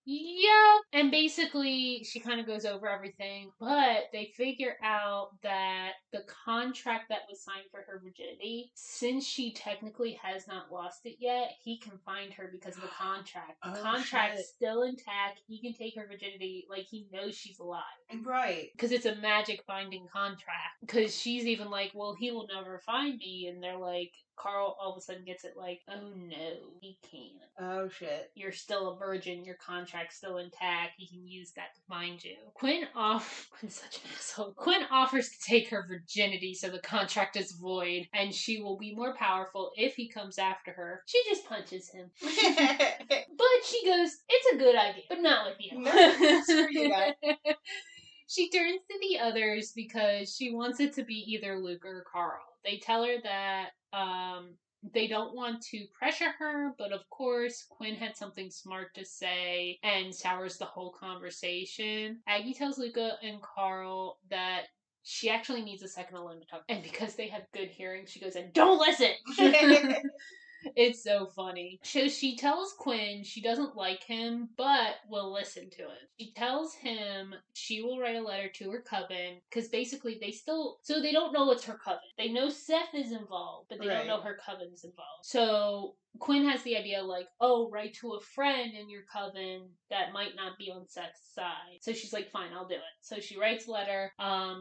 Yeah. And basically, she kind of goes over everything, but they figure out that the contract that was signed for her virginity, since she technically has not lost it yet, he can find her because of the contract. The contract's still intact. He can take her virginity, like he knows she's alive. Right. Because it's a magic binding contract. Because she's even like, well, he will never find me. And they're like, Carl all of a sudden gets it like, oh no, he can't. Oh shit. You're still a virgin, your contract's still intact, he can use that to find you. Quinn's such an asshole. Quinn offers to take her virginity so the contract is void, and she will be more powerful if he comes after her. She just punches him. But she goes, it's a good idea, but not with you. No, screw you guys. She turns to the others because she wants it to be either Luke or Carl. They tell her that they don't want to pressure her, but of course, Quinn had something smart to say and sours the whole conversation. Aggie tells Luca and Carl that she actually needs a second alone to talk. And because they have good hearing, she goes, and don't listen! It's so funny. So she tells Quinn she doesn't like him, but will listen to him. She tells him she will write a letter to her coven, because basically they don't know it's her coven. They know Seth is involved, but they don't know her coven's involved. So Quinn has the idea like, oh, write to a friend in your coven that might not be on Seth's side. So she's like, fine, I'll do it. So she writes a letter.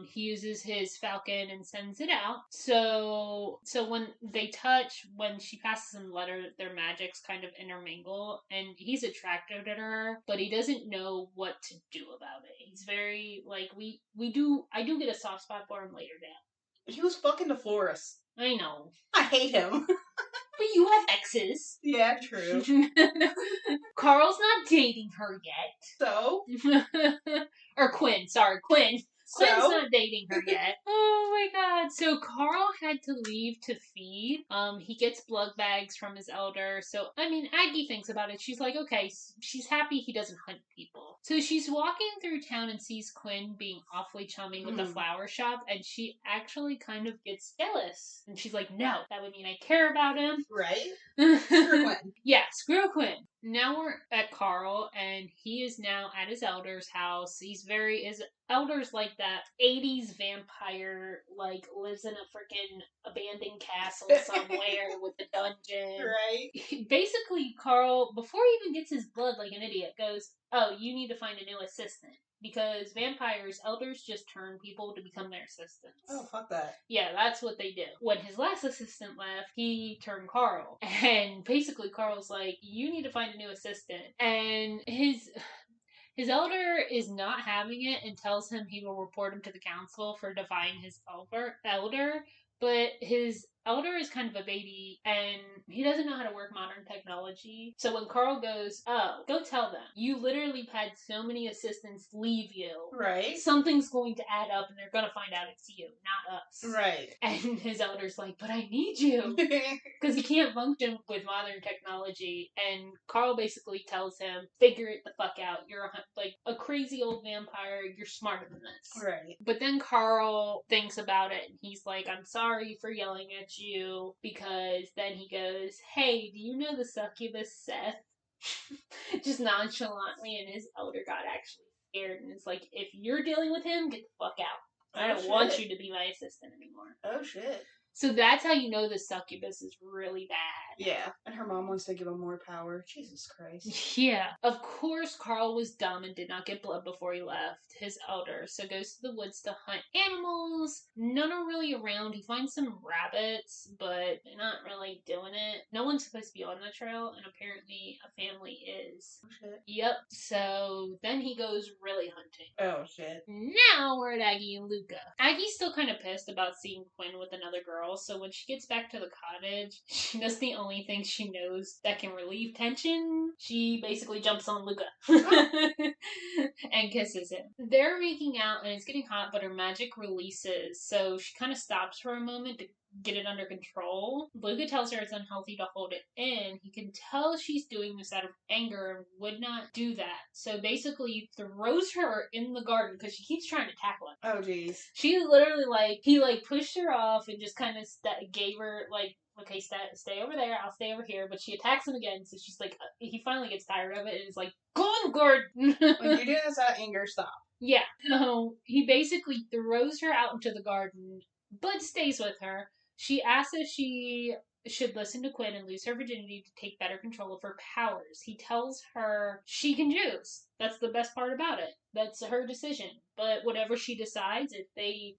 He uses his falcon and sends it out. So when they touch, when she passes him the letter, their magics kind of intermingle, and he's attracted to her, but he doesn't know what to do about it. He's very like I do get a soft spot for him later down. He was fucking DeForest. I know. I hate him. But you have exes. Yeah, true. Carl's not dating her yet. So? Or Quinn, sorry, Quinn. Quinn's So? not dating her yet. Oh my god. So Carl had to leave to feed. He gets blood bags from his elder. So, I mean, Aggie thinks about it. She's like, okay, she's happy he doesn't hunt people. So she's walking through town and sees Quinn being awfully chummy with the flower shop, and she actually kind of gets jealous. And she's like, no, that would mean I care about him. Right? Screw Quinn. Yeah, screw Quinn. Now we're at Carl, and he is now at his elder's house. His elder's like that 80s vampire, like, lives in a freaking abandoned castle somewhere with a dungeon. Right. Basically, Carl, before he even gets his blood like an idiot, goes, oh, you need to find a new assistant. Because elders just turn people to become their assistants. Oh, fuck that. Yeah, that's what they do. When his last assistant left, he turned Carl. And basically Carl's like, you need to find a new assistant. And his elder is not having it and tells him he will report him to the council for defying his elder. But his elder is kind of a baby and he doesn't know how to work modern technology. So when Carl goes, oh, go tell them. You literally had so many assistants leave you. Right. Something's going to add up and they're going to find out it's you, not us. Right. And his elder's like, but I need you. Because he can't function with modern technology. And Carl basically tells him, figure it the fuck out. You're like a crazy old vampire. You're smarter than this. Right. But then Carl thinks about it and he's like, I'm sorry for yelling at you, because then he goes, hey, do you know the succubus Seth? Just nonchalantly, and his elder got actually scared and it's like, if you're dealing with him, get the fuck out. I don't want you to be my assistant anymore. Oh shit. So that's how you know the succubus is really bad. Yeah. And her mom wants to give him more power. Jesus Christ. Yeah. Of course, Carl was dumb and did not get blood before he left his elder, so goes to the woods to hunt animals. None are really around. He finds some rabbits, but they're not really doing it. No one's supposed to be on the trail, and apparently a family is. Oh shit. Yep. So then he goes really hunting. Oh shit. Now we're at Aggie and Luca. Aggie's still kind of pissed about seeing Quinn with another girl, so when she gets back to the cottage, she does the only thing she knows that can relieve tension. She basically jumps on Luca and kisses him. They're making out and it's getting hot, but her magic releases, so she kind of stops for a moment to get it under control. Luca tells her it's unhealthy to hold it in. He can tell she's doing this out of anger and would not do that. So basically throws her in the garden because she keeps trying to tackle him. Oh jeez. She literally he pushed her off and just kind of gave her okay, stay over there, I'll stay over here. But she attacks him again, so she's like, he finally gets tired of it and is like, go on, garden. When you're doing this out of anger, stop. Yeah. So he basically throws her out into the garden, but stays with her. She asks if she should listen to Quinn and lose her virginity to take better control of her powers. He tells her she can choose. That's the best part about it. That's her decision. But whatever she decides, if they,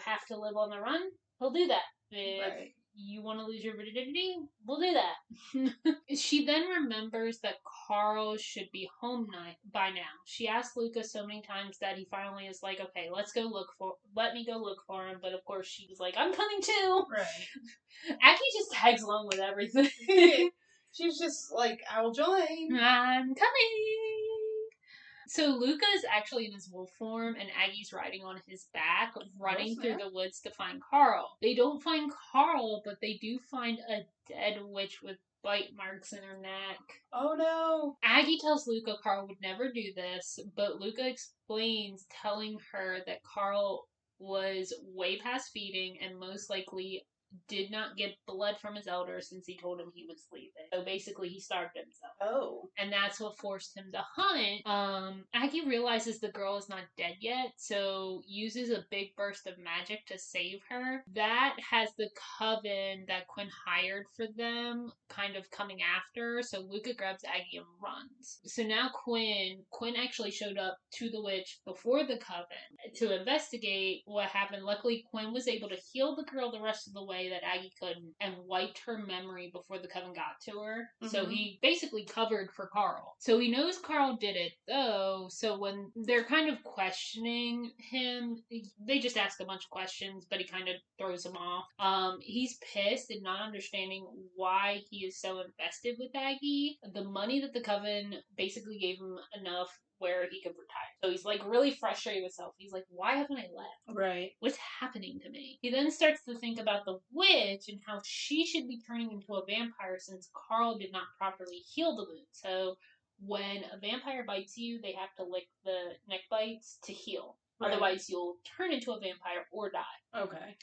have to live on the run, he'll do that. If Right. you want to lose your virginity, we'll do that. She then remembers that Carl should be home by now. She asked Luca so many times that he finally is like, okay, let me go look for him. But of course she's like, I'm coming too. Right. Aggie just tags along with everything. She's just like, I'll join. I'm coming. So Luca is actually in his wolf form, and Aggie's riding on his back, running through the woods to find Carl. They don't find Carl, but they do find a dead witch with bite marks in her neck. Oh no. Aggie tells Luca Carl would never do this, but Luca explains, telling her that Carl was way past feeding and most likely did not get blood from his elders since he told him he was leaving. So basically he starved himself. Oh. And that's what forced him to hunt. Aggie realizes the girl is not dead yet, so uses a big burst of magic to save her. That has the coven that Quinn hired for them kind of coming after, so Luca grabs Aggie and runs. So now Quinn actually showed up to the witch before the coven to investigate what happened. Luckily, Quinn was able to heal the girl the rest of the way that Aggie couldn't and wiped her memory before the coven got to her. Mm-hmm. So he basically covered for Carl. So he knows Carl did it, though. So when they're kind of questioning him, they just ask a bunch of questions, but he kind of throws them off. He's pissed and not understanding why he is so invested with Aggie. The money that the coven basically gave him enough where he could retire. So he's like really frustrated with himself. He's like, why haven't I left? Right. What's happening to me? He then starts to think about the witch and how she should be turning into a vampire since Carl did not properly heal the wound. So when a vampire bites you, they have to lick the neck bites to heal. Right. Otherwise, you'll turn into a vampire or die. Okay.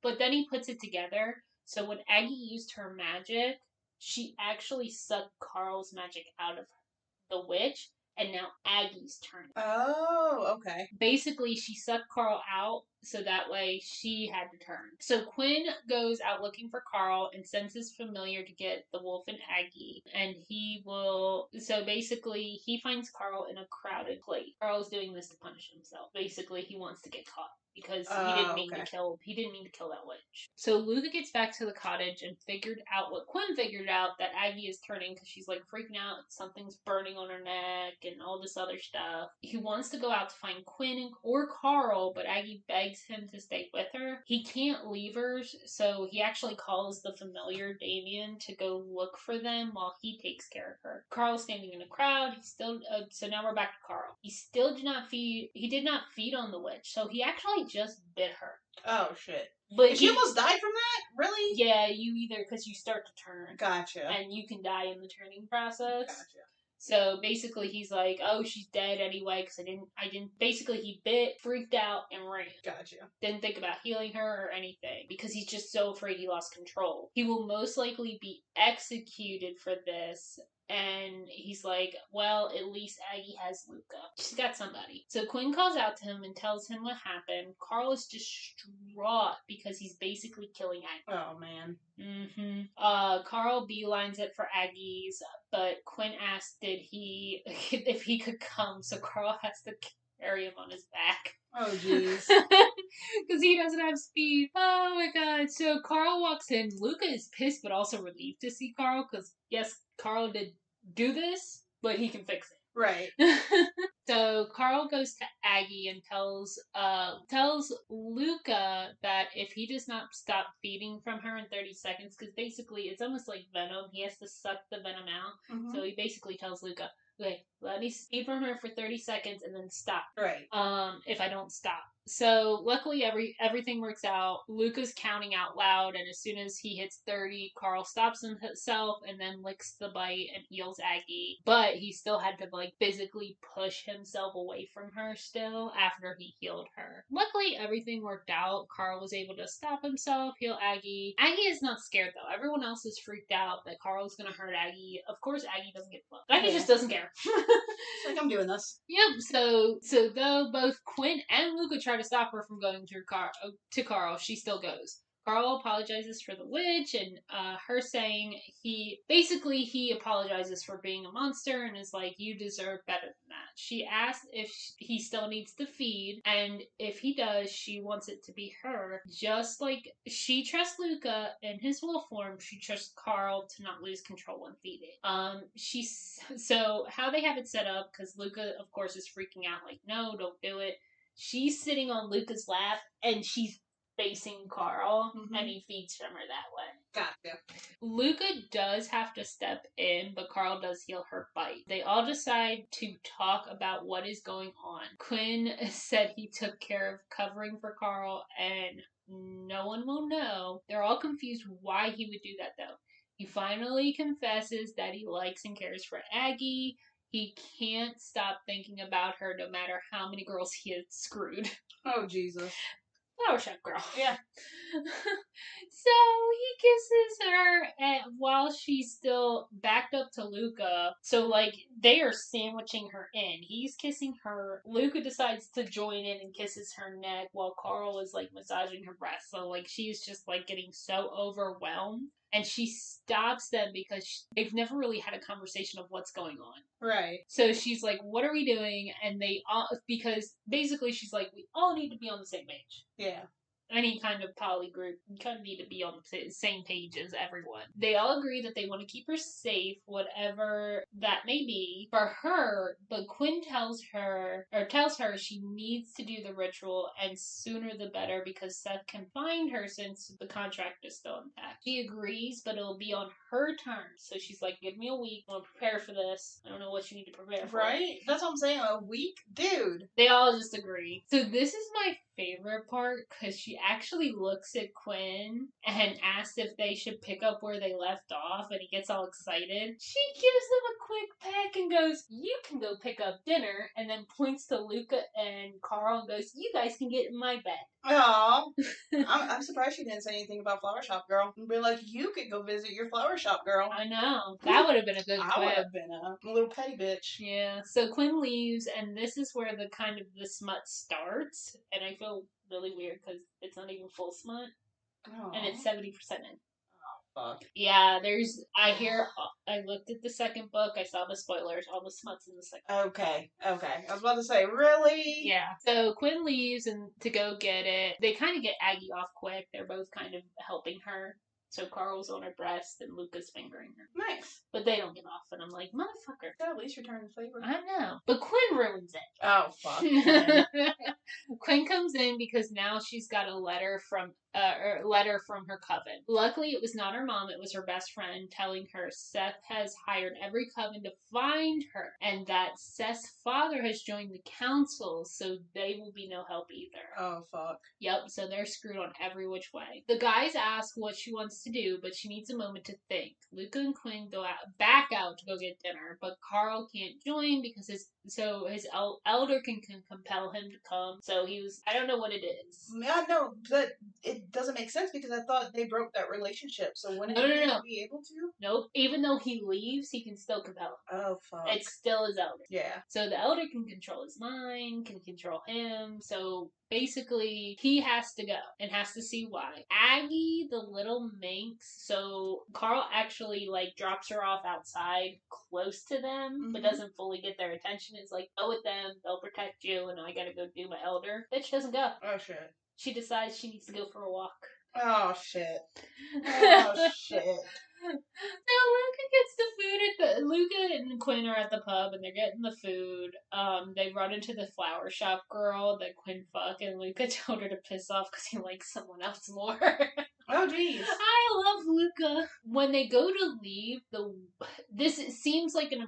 But then he puts it together. So when Aggie used her magic, she actually sucked Carl's magic out of the witch, and now Aggie's turn. Oh, okay. Basically, she sucked Carl out, so that way she had to turn. So Quinn goes out looking for Carl and sends his familiar to get the wolf and Aggie, and so basically, he finds Carl in a crowded place. Carl's doing this to punish himself. Basically, he wants to get caught because he didn't mean to kill that witch. So Luca gets back to the cottage and figured out what Quinn figured out, that Aggie is turning because she's like freaking out, something's burning on her neck and all this other stuff. He wants to go out to find Quinn or Carl, but Aggie begs him to stay with her. He can't leave her, so he actually calls the familiar Damien to go look for them while he takes care of her. Carl's standing in a crowd. So now we're back to Carl. He did not feed on the witch, so he actually just bit her. Oh, shit. But she almost died from that? Really? Yeah, because you start to turn. Gotcha. And you can die in the turning process. Gotcha. So basically he's like, oh, she's dead anyway, because basically he bit, freaked out, and ran. Gotcha. Didn't think about healing her or anything, because he's just so afraid he lost control. He will most likely be executed for this. And he's like, well, at least Aggie has Luca. She's got somebody. So Quinn calls out to him and tells him what happened. Carl is distraught because he's basically killing Aggie. Oh, man. Mm-hmm. Carl beelines it for Aggie's, but Quinn asked if he could come, so Carl has to carry him on his back. Oh, jeez. Because he doesn't have speed. Oh, my God. So Carl walks in. Luca is pissed, but also relieved to see Carl, because, yes, Carl did do this, but he can fix it. Right. So Carl goes to Aggie and tells Luca that if he does not stop feeding from her in 30 seconds, because basically it's almost like venom, he has to suck the venom out. Mm-hmm. So he basically tells Luca, okay, let me feed from her for 30 seconds and then stop. Right. If I don't stop. So luckily everything works out. Luca's counting out loud, and as soon as he hits 30, Carl stops himself and then licks the bite and heals Aggie. But he still had to physically push himself away from her still after he healed her. Luckily everything worked out. Carl was able to stop himself, heal Aggie. Aggie is not scared though. Everyone else is freaked out that Carl's gonna hurt Aggie. Of course Aggie doesn't get fucked. Aggie just doesn't care. It's like, I'm doing this. Yep. So though both Quinn and Luca try to stop her from going to Carl, she still goes. Carl apologizes for the witch, and her saying he apologizes for being a monster and is like, you deserve better than that. She asks if he still needs to feed, and if he does, she wants it to be her. Just like she trusts Luca in his wolf form, she trusts Carl to not lose control when feeding. So how they have it set up, because Luca, of course, is freaking out, like, no, don't do it. She's sitting on Luca's lap, and she's facing Carl, and he feeds from her that way. Gotcha. Luca does have to step in, but Carl does heal her bite. They all decide to talk about what is going on. Quinn said he took care of covering for Carl, and no one will know. They're all confused why he would do that, though. He finally confesses that he likes and cares for Aggie. He can't stop thinking about her no matter how many girls he has screwed. Oh, Jesus. Flower shop girl. Yeah. So he kisses her while she's still backed up to Luca. So, like, they are sandwiching her in. He's kissing her. Luca decides to join in and kisses her neck while Carl is, like, massaging her breast. So, like, she's just, like, getting so overwhelmed. And she stops them because they've never really had a conversation of what's going on. Right. So she's like, what are we doing? And they all, because basically she's like, we all need to be on the same page. Yeah. Any kind of poly group, you kind of need to be on the same page as everyone. They all agree that they want to keep her safe, whatever that may be, for her, but Quinn tells her she needs to do the ritual, and sooner the better, because Seth can find her since the contract is still intact. She agrees, but it'll be on her terms. So she's like, give me a week, I'm gonna prepare for this. I don't know what you need to prepare for. Right? That's what I'm saying, a week? Dude. They all just agree. So this is my favorite part, because she actually looks at Quinn and asks if they should pick up where they left off, and he gets all excited. She gives them a quick peck and goes, you can go pick up dinner, and then points to Luca and Carl and goes, you guys can get in my bed. Aw. I'm surprised she didn't say anything about Flower Shop Girl. And be like, you could go visit your Flower Shop Girl. I know. That would have been a good I clip. would have been a little petty bitch. Yeah. So Quinn leaves, and this is where the kind of the smut starts. And I feel really weird because it's not even full smut. Aww. And it's 70% in. Fuck. Yeah, I looked at the second book, I saw the spoilers, all the smuts in the second. Okay. I was about to say, really? Yeah. So Quinn leaves and to go get it. They kind of get Aggie off quick. They're both kind of helping her. So Carl's on her breast and Luca's fingering her. Nice. But they don't get off, and I'm like, motherfucker. At least return the favor. I know. But Quinn ruins it. Oh, fuck. Quinn comes in because now she's got a letter from her coven. Luckily, it was not her mom, it was her best friend telling her Seth has hired every coven to find her, and that Seth's father has joined the council, so they will be no help either. Oh, fuck. Yep, so they're screwed on every which way. The guys ask what she wants to do, but she needs a moment to think. Luca and Quinn go back out to go get dinner, but Carl can't join because his elder can compel him to come. So I don't know what it is. Yeah, no, but it doesn't make sense because I thought they broke that relationship. So wouldn't he be able to? Nope. Even though he leaves, he can still compel him. Oh, fuck. It's still his elder. Yeah. So the elder can control his mind, can control him. So basically, he has to go and has to see why. Aggie, the little minx, so Carl actually, like, drops her off outside close to them, but doesn't fully get their attention. It's like, go with them, they'll protect you, and I gotta go do my elder. Bitch doesn't go. Oh, shit. She decides she needs to go for a walk. Oh, shit. Oh, shit. So Luca gets the food Luca and Quinn are at the pub and they're getting the food. They run into the flower shop girl that Quinn fucked, and Luca told her to piss off because he likes someone else more. Oh, jeez. I love Luca. When they go to leave, this seems like an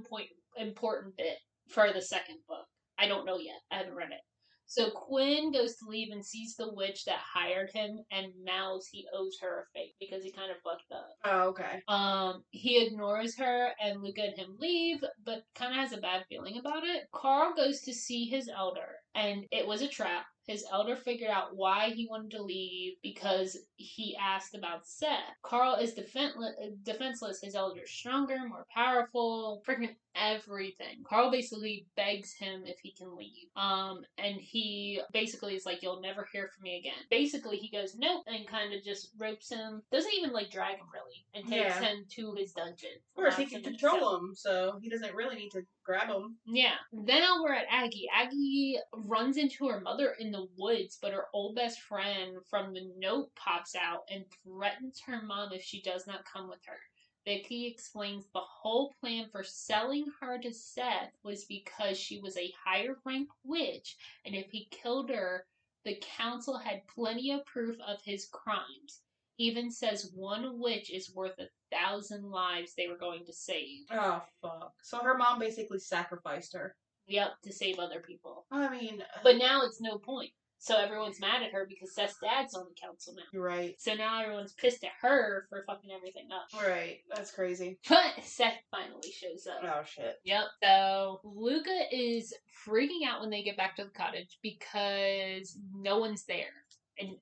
important bit for the second book. I don't know yet. I haven't read it. So Quinn goes to leave and sees the witch that hired him and mouths he owes her a fate because he kind of fucked up. Oh, okay. He ignores her and Luca and him leave, but kind of has a bad feeling about it. Carl goes to see his elder, and it was a trap. His elder figured out why he wanted to leave because he asked about Seth. Carl is defenseless. His elder's stronger, more powerful, freaking everything. Carl basically begs him if he can leave. And he basically is like, "You'll never hear from me again." Basically, he goes nope and kind of just ropes him. Doesn't even like drag him really, and takes him to his dungeon. Of course, he can control him, so he doesn't really need to grab him. Yeah. Then we're at Aggie. Aggie runs into her mother in the woods, but her old best friend from the note pops out and threatens her mom if she does not come with her. Vicky explains the whole plan for selling her to Seth was because she was a higher ranked witch, and if he killed her, the council had plenty of proof of his crimes. Even says one witch is worth 1,000 lives they were going to save. Oh, fuck. So her mom basically sacrificed her. Yep, to save other people. I mean... But now it's no point. So everyone's mad at her because Seth's dad's on the council now. Right. So now everyone's pissed at her for fucking everything up. Right. That's crazy. But Seth finally shows up. Oh, shit. Yep. So Luca is freaking out when they get back to the cottage because no one's there. And,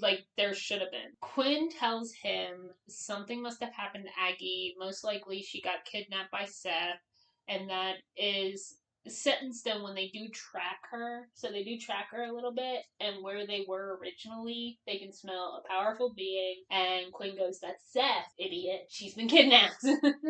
like, there should have been. Quinn tells him something must have happened to Aggie. Most likely she got kidnapped by Seth. And that is set in stone when they do track her. So they do track her a little bit, and where they were originally, they can smell a powerful being. And Quinn goes, "That's Seth, idiot. She's been kidnapped."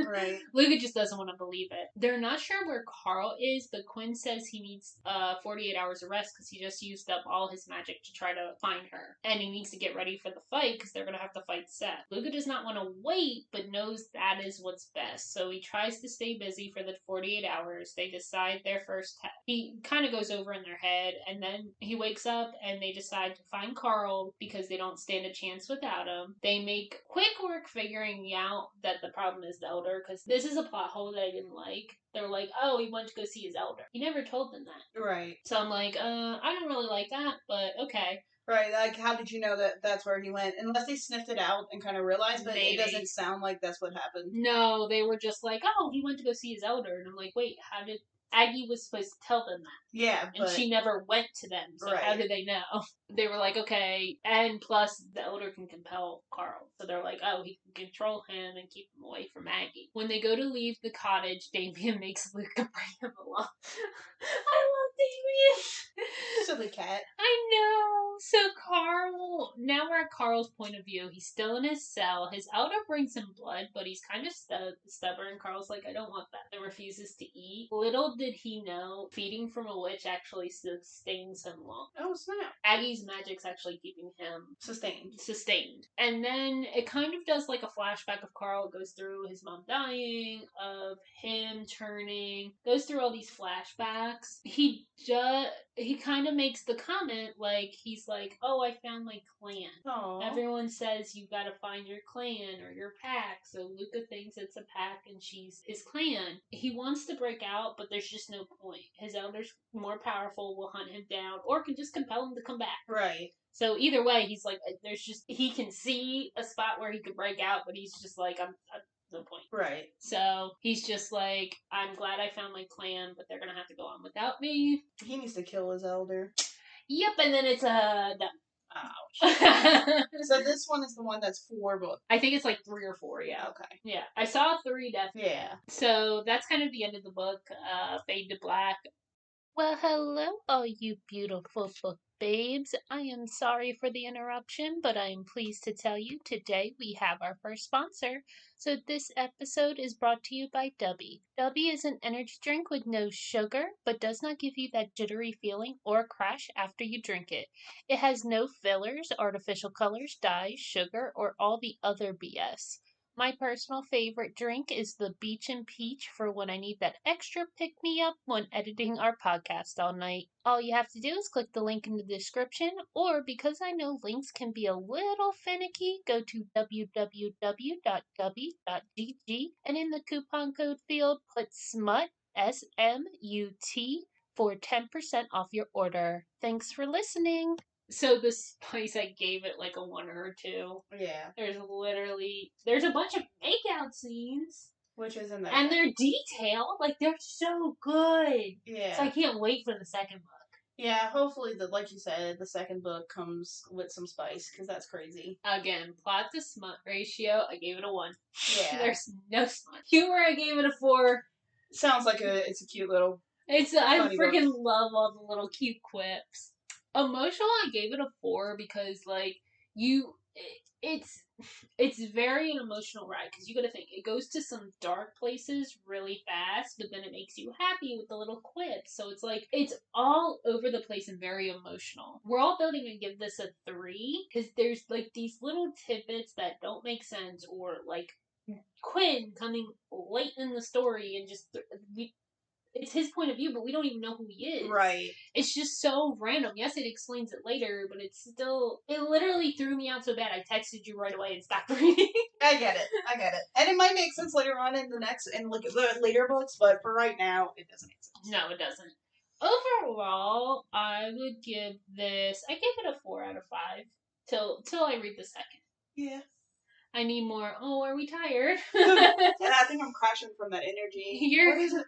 Right. Luca just doesn't want to believe it. They're not sure where Carl is, but Quinn says he needs 48 hours of rest because he just used up all his magic to try to find her. And he needs to get ready for the fight because they're going to have to fight Seth. Luca does not want to wait, but knows that is what's best. So he tries to stay busy for the 48 hours. They decide their first he kind of goes over in their head, and then he wakes up and they decide to find Carl because they don't stand a chance without him. They make quick work figuring out that the problem is the elder, because this is a plot hole that I didn't like. They were like, "Oh, he went to go see his elder." He never told them that. Right. So I'm like, I don't really like that, but okay. Right, like, how did you know that that's where he went? Unless they sniffed it out and kind of realized, but Maybe. It doesn't sound like that's what happened. No, they were just like, "Oh, he went to go see his elder." And I'm like, wait, how did... Aggie was supposed to tell them that. Yeah, but... And she never went to them, so right. How did they know? They were like, okay, and plus the elder can compel Carl. So they're like, oh, he can control him and keep him away from Aggie. When they go to leave the cottage, Damien makes Luca bring him along. I love Damien! Silly cat. I know! So Carl, now we're at Carl's point of view. He's still in his cell. His elder brings him blood, but he's kind of stubborn. Carl's like, I don't want that, and refuses to eat. Little did he know, feeding from a witch actually sustains him long. Oh, snap. Aggie's magic's actually keeping him sustained. And then it kind of does like a flashback of Carl. It goes through his mom dying, of him turning, goes through all these flashbacks. He kind of makes the comment, like, he's like, oh, I found my clan. Aww. Everyone says you gotta find your clan or your pack, so Luca thinks it's a pack and she's his clan. He wants to break out, but there's just no point. His elders, more powerful, will hunt him down or can just compel him to come back. Right. So either way, he's like, he can see a spot where he could break out, but he's just like, I'm no point. Right. So he's just like, I'm glad I found my clan, but they're gonna have to go on without me. He needs to kill his elder. Yep, and then it's done. Ouch. So this one is the one that's 4 books. I think it's like 3 or 4, yeah. Okay. Yeah. I saw 3 definitely. Yeah. So that's kind of the end of the book. Fade to black. Well, hello, all you beautiful book babes. I am sorry for the interruption, but I am pleased to tell you today we have our first sponsor. So this episode is brought to you by Dubby. Dubby is an energy drink with no sugar, but does not give you that jittery feeling or crash after you drink it. It has no fillers, artificial colors, dyes, sugar, or all the other BS. My personal favorite drink is the Beach and Peach for when I need that extra pick-me-up when editing our podcast all night. All you have to do is click the link in the description, or because I know links can be a little finicky, go to www.gubby.gg and in the coupon code field put SMUT, S-M-U-T, for 10% off your order. Thanks for listening. So the spice, I gave it like a 1 or a 2. Yeah. There's a bunch of makeout scenes. Which is in there. And they're detailed. Like, they're so good. Yeah. So I can't wait for the second book. Yeah, hopefully, like you said, the second book comes with some spice, because that's crazy. Again, plot to smut ratio, I gave it a 1. Yeah. There's no smut. Humor, I gave it a 4. Sounds like it's a cute little... I funny freaking book. love all the little cute quips. Emotional, I gave it a 4 because, like, it's very an emotional ride because you got to think it goes to some dark places really fast, but then it makes you happy with the little quips. So it's like it's all over the place and very emotional. We're all building to give this a 3 because there's like these little tidbits that don't make sense, or like Quinn coming late in the story and just it's his point of view, but we don't even know who he is. Right. It's just so random. Yes, it explains it later, but it's still... It literally threw me out so bad, I texted you right away and stopped reading. I get it. And it might make sense later on in look at the later books, but for right now, it doesn't make sense. No, it doesn't. Overall, I would give this... I gave it a 4 out of 5. Till I read the second. Yeah. I need more... Oh, are we tired? And I think I'm crashing from that energy. What is it?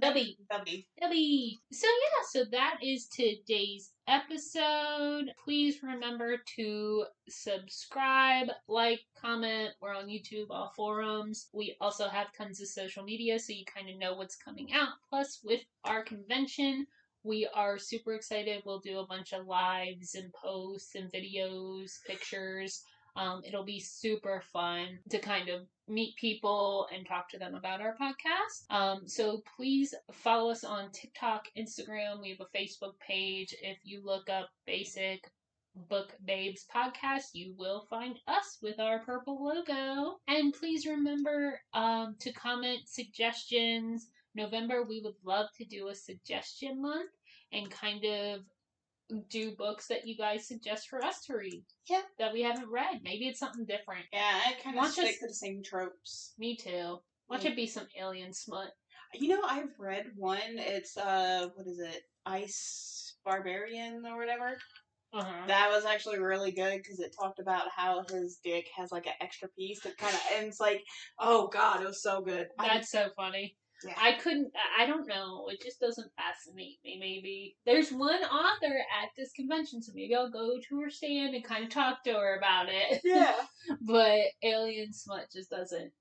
Dubby. Dubby. So that is today's episode. Please remember to subscribe, like, comment. We're on YouTube, all forums. We also have tons of social media, so you kind of know what's coming out. Plus, with our convention, we are super excited. We'll do a bunch of lives and posts and videos, pictures. It'll be super fun to kind of meet people and talk to them about our podcast. So please follow us on TikTok, Instagram. We have a Facebook page. If you look up Basic Book Babes Podcast, you will find us with our purple logo. And please remember to comment suggestions. November, we would love to do a suggestion month and kind of do books that you guys suggest for us to read. Yeah. That we haven't read. Maybe it's something different. Yeah, I kind of stick to the same tropes. Me too. Watch it be some alien smut. You know, I've read one. It's, what is it? Ice Barbarian or whatever. Uh-huh. That was actually really good because it talked about how his dick has like an extra piece that kind of, and it's like, oh god, it was so good. That's so funny. Yeah. I don't know. It just doesn't fascinate me, maybe. There's one author at this convention, so maybe I'll go to her stand and kind of talk to her about it. Yeah. But alien smut just doesn't.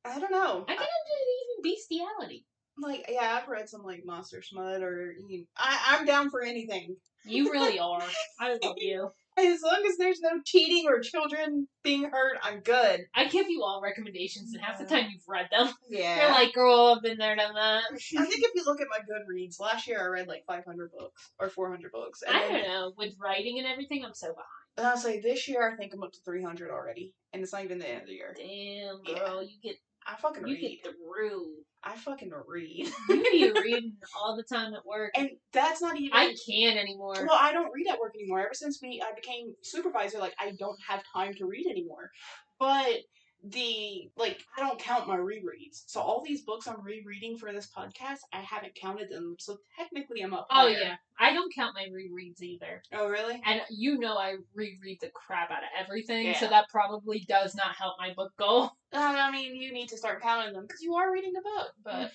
I don't know. I get into even bestiality. Like, yeah, I've read some, like, monster smut, or, I'm down for anything. You really are. I love you. As long as there's no cheating or children being hurt, I'm good. I give you all recommendations, and half the time you've read them. Yeah. You're like, girl, I've been there, done that. I think if you look at my Goodreads, last year I read like 500 books, or 400 books. And I don't know. With writing and everything, I'm so behind. And I'll say this year I think I'm up to 300 already, and it's not even the end of the year. Damn, girl, yeah. I fucking read. You get through. I fucking read. You be reading all the time at work. And that's not even... I can't anymore. Well, I don't read at work anymore. Ever since I became supervisor, like, I don't have time to read anymore. But I don't count my rereads. So all these books I'm rereading for this podcast, I haven't counted them. So technically I'm up higher. Oh, yeah. I don't count my rereads either. Oh, really? And I reread the crap out of everything, yeah. So that probably does not help my book goal. I mean, you need to start counting them, because you are reading a book, but...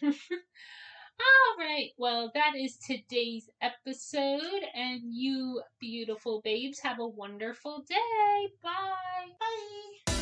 Alright, well, that is today's episode, and you beautiful babes have a wonderful day. Bye! Bye!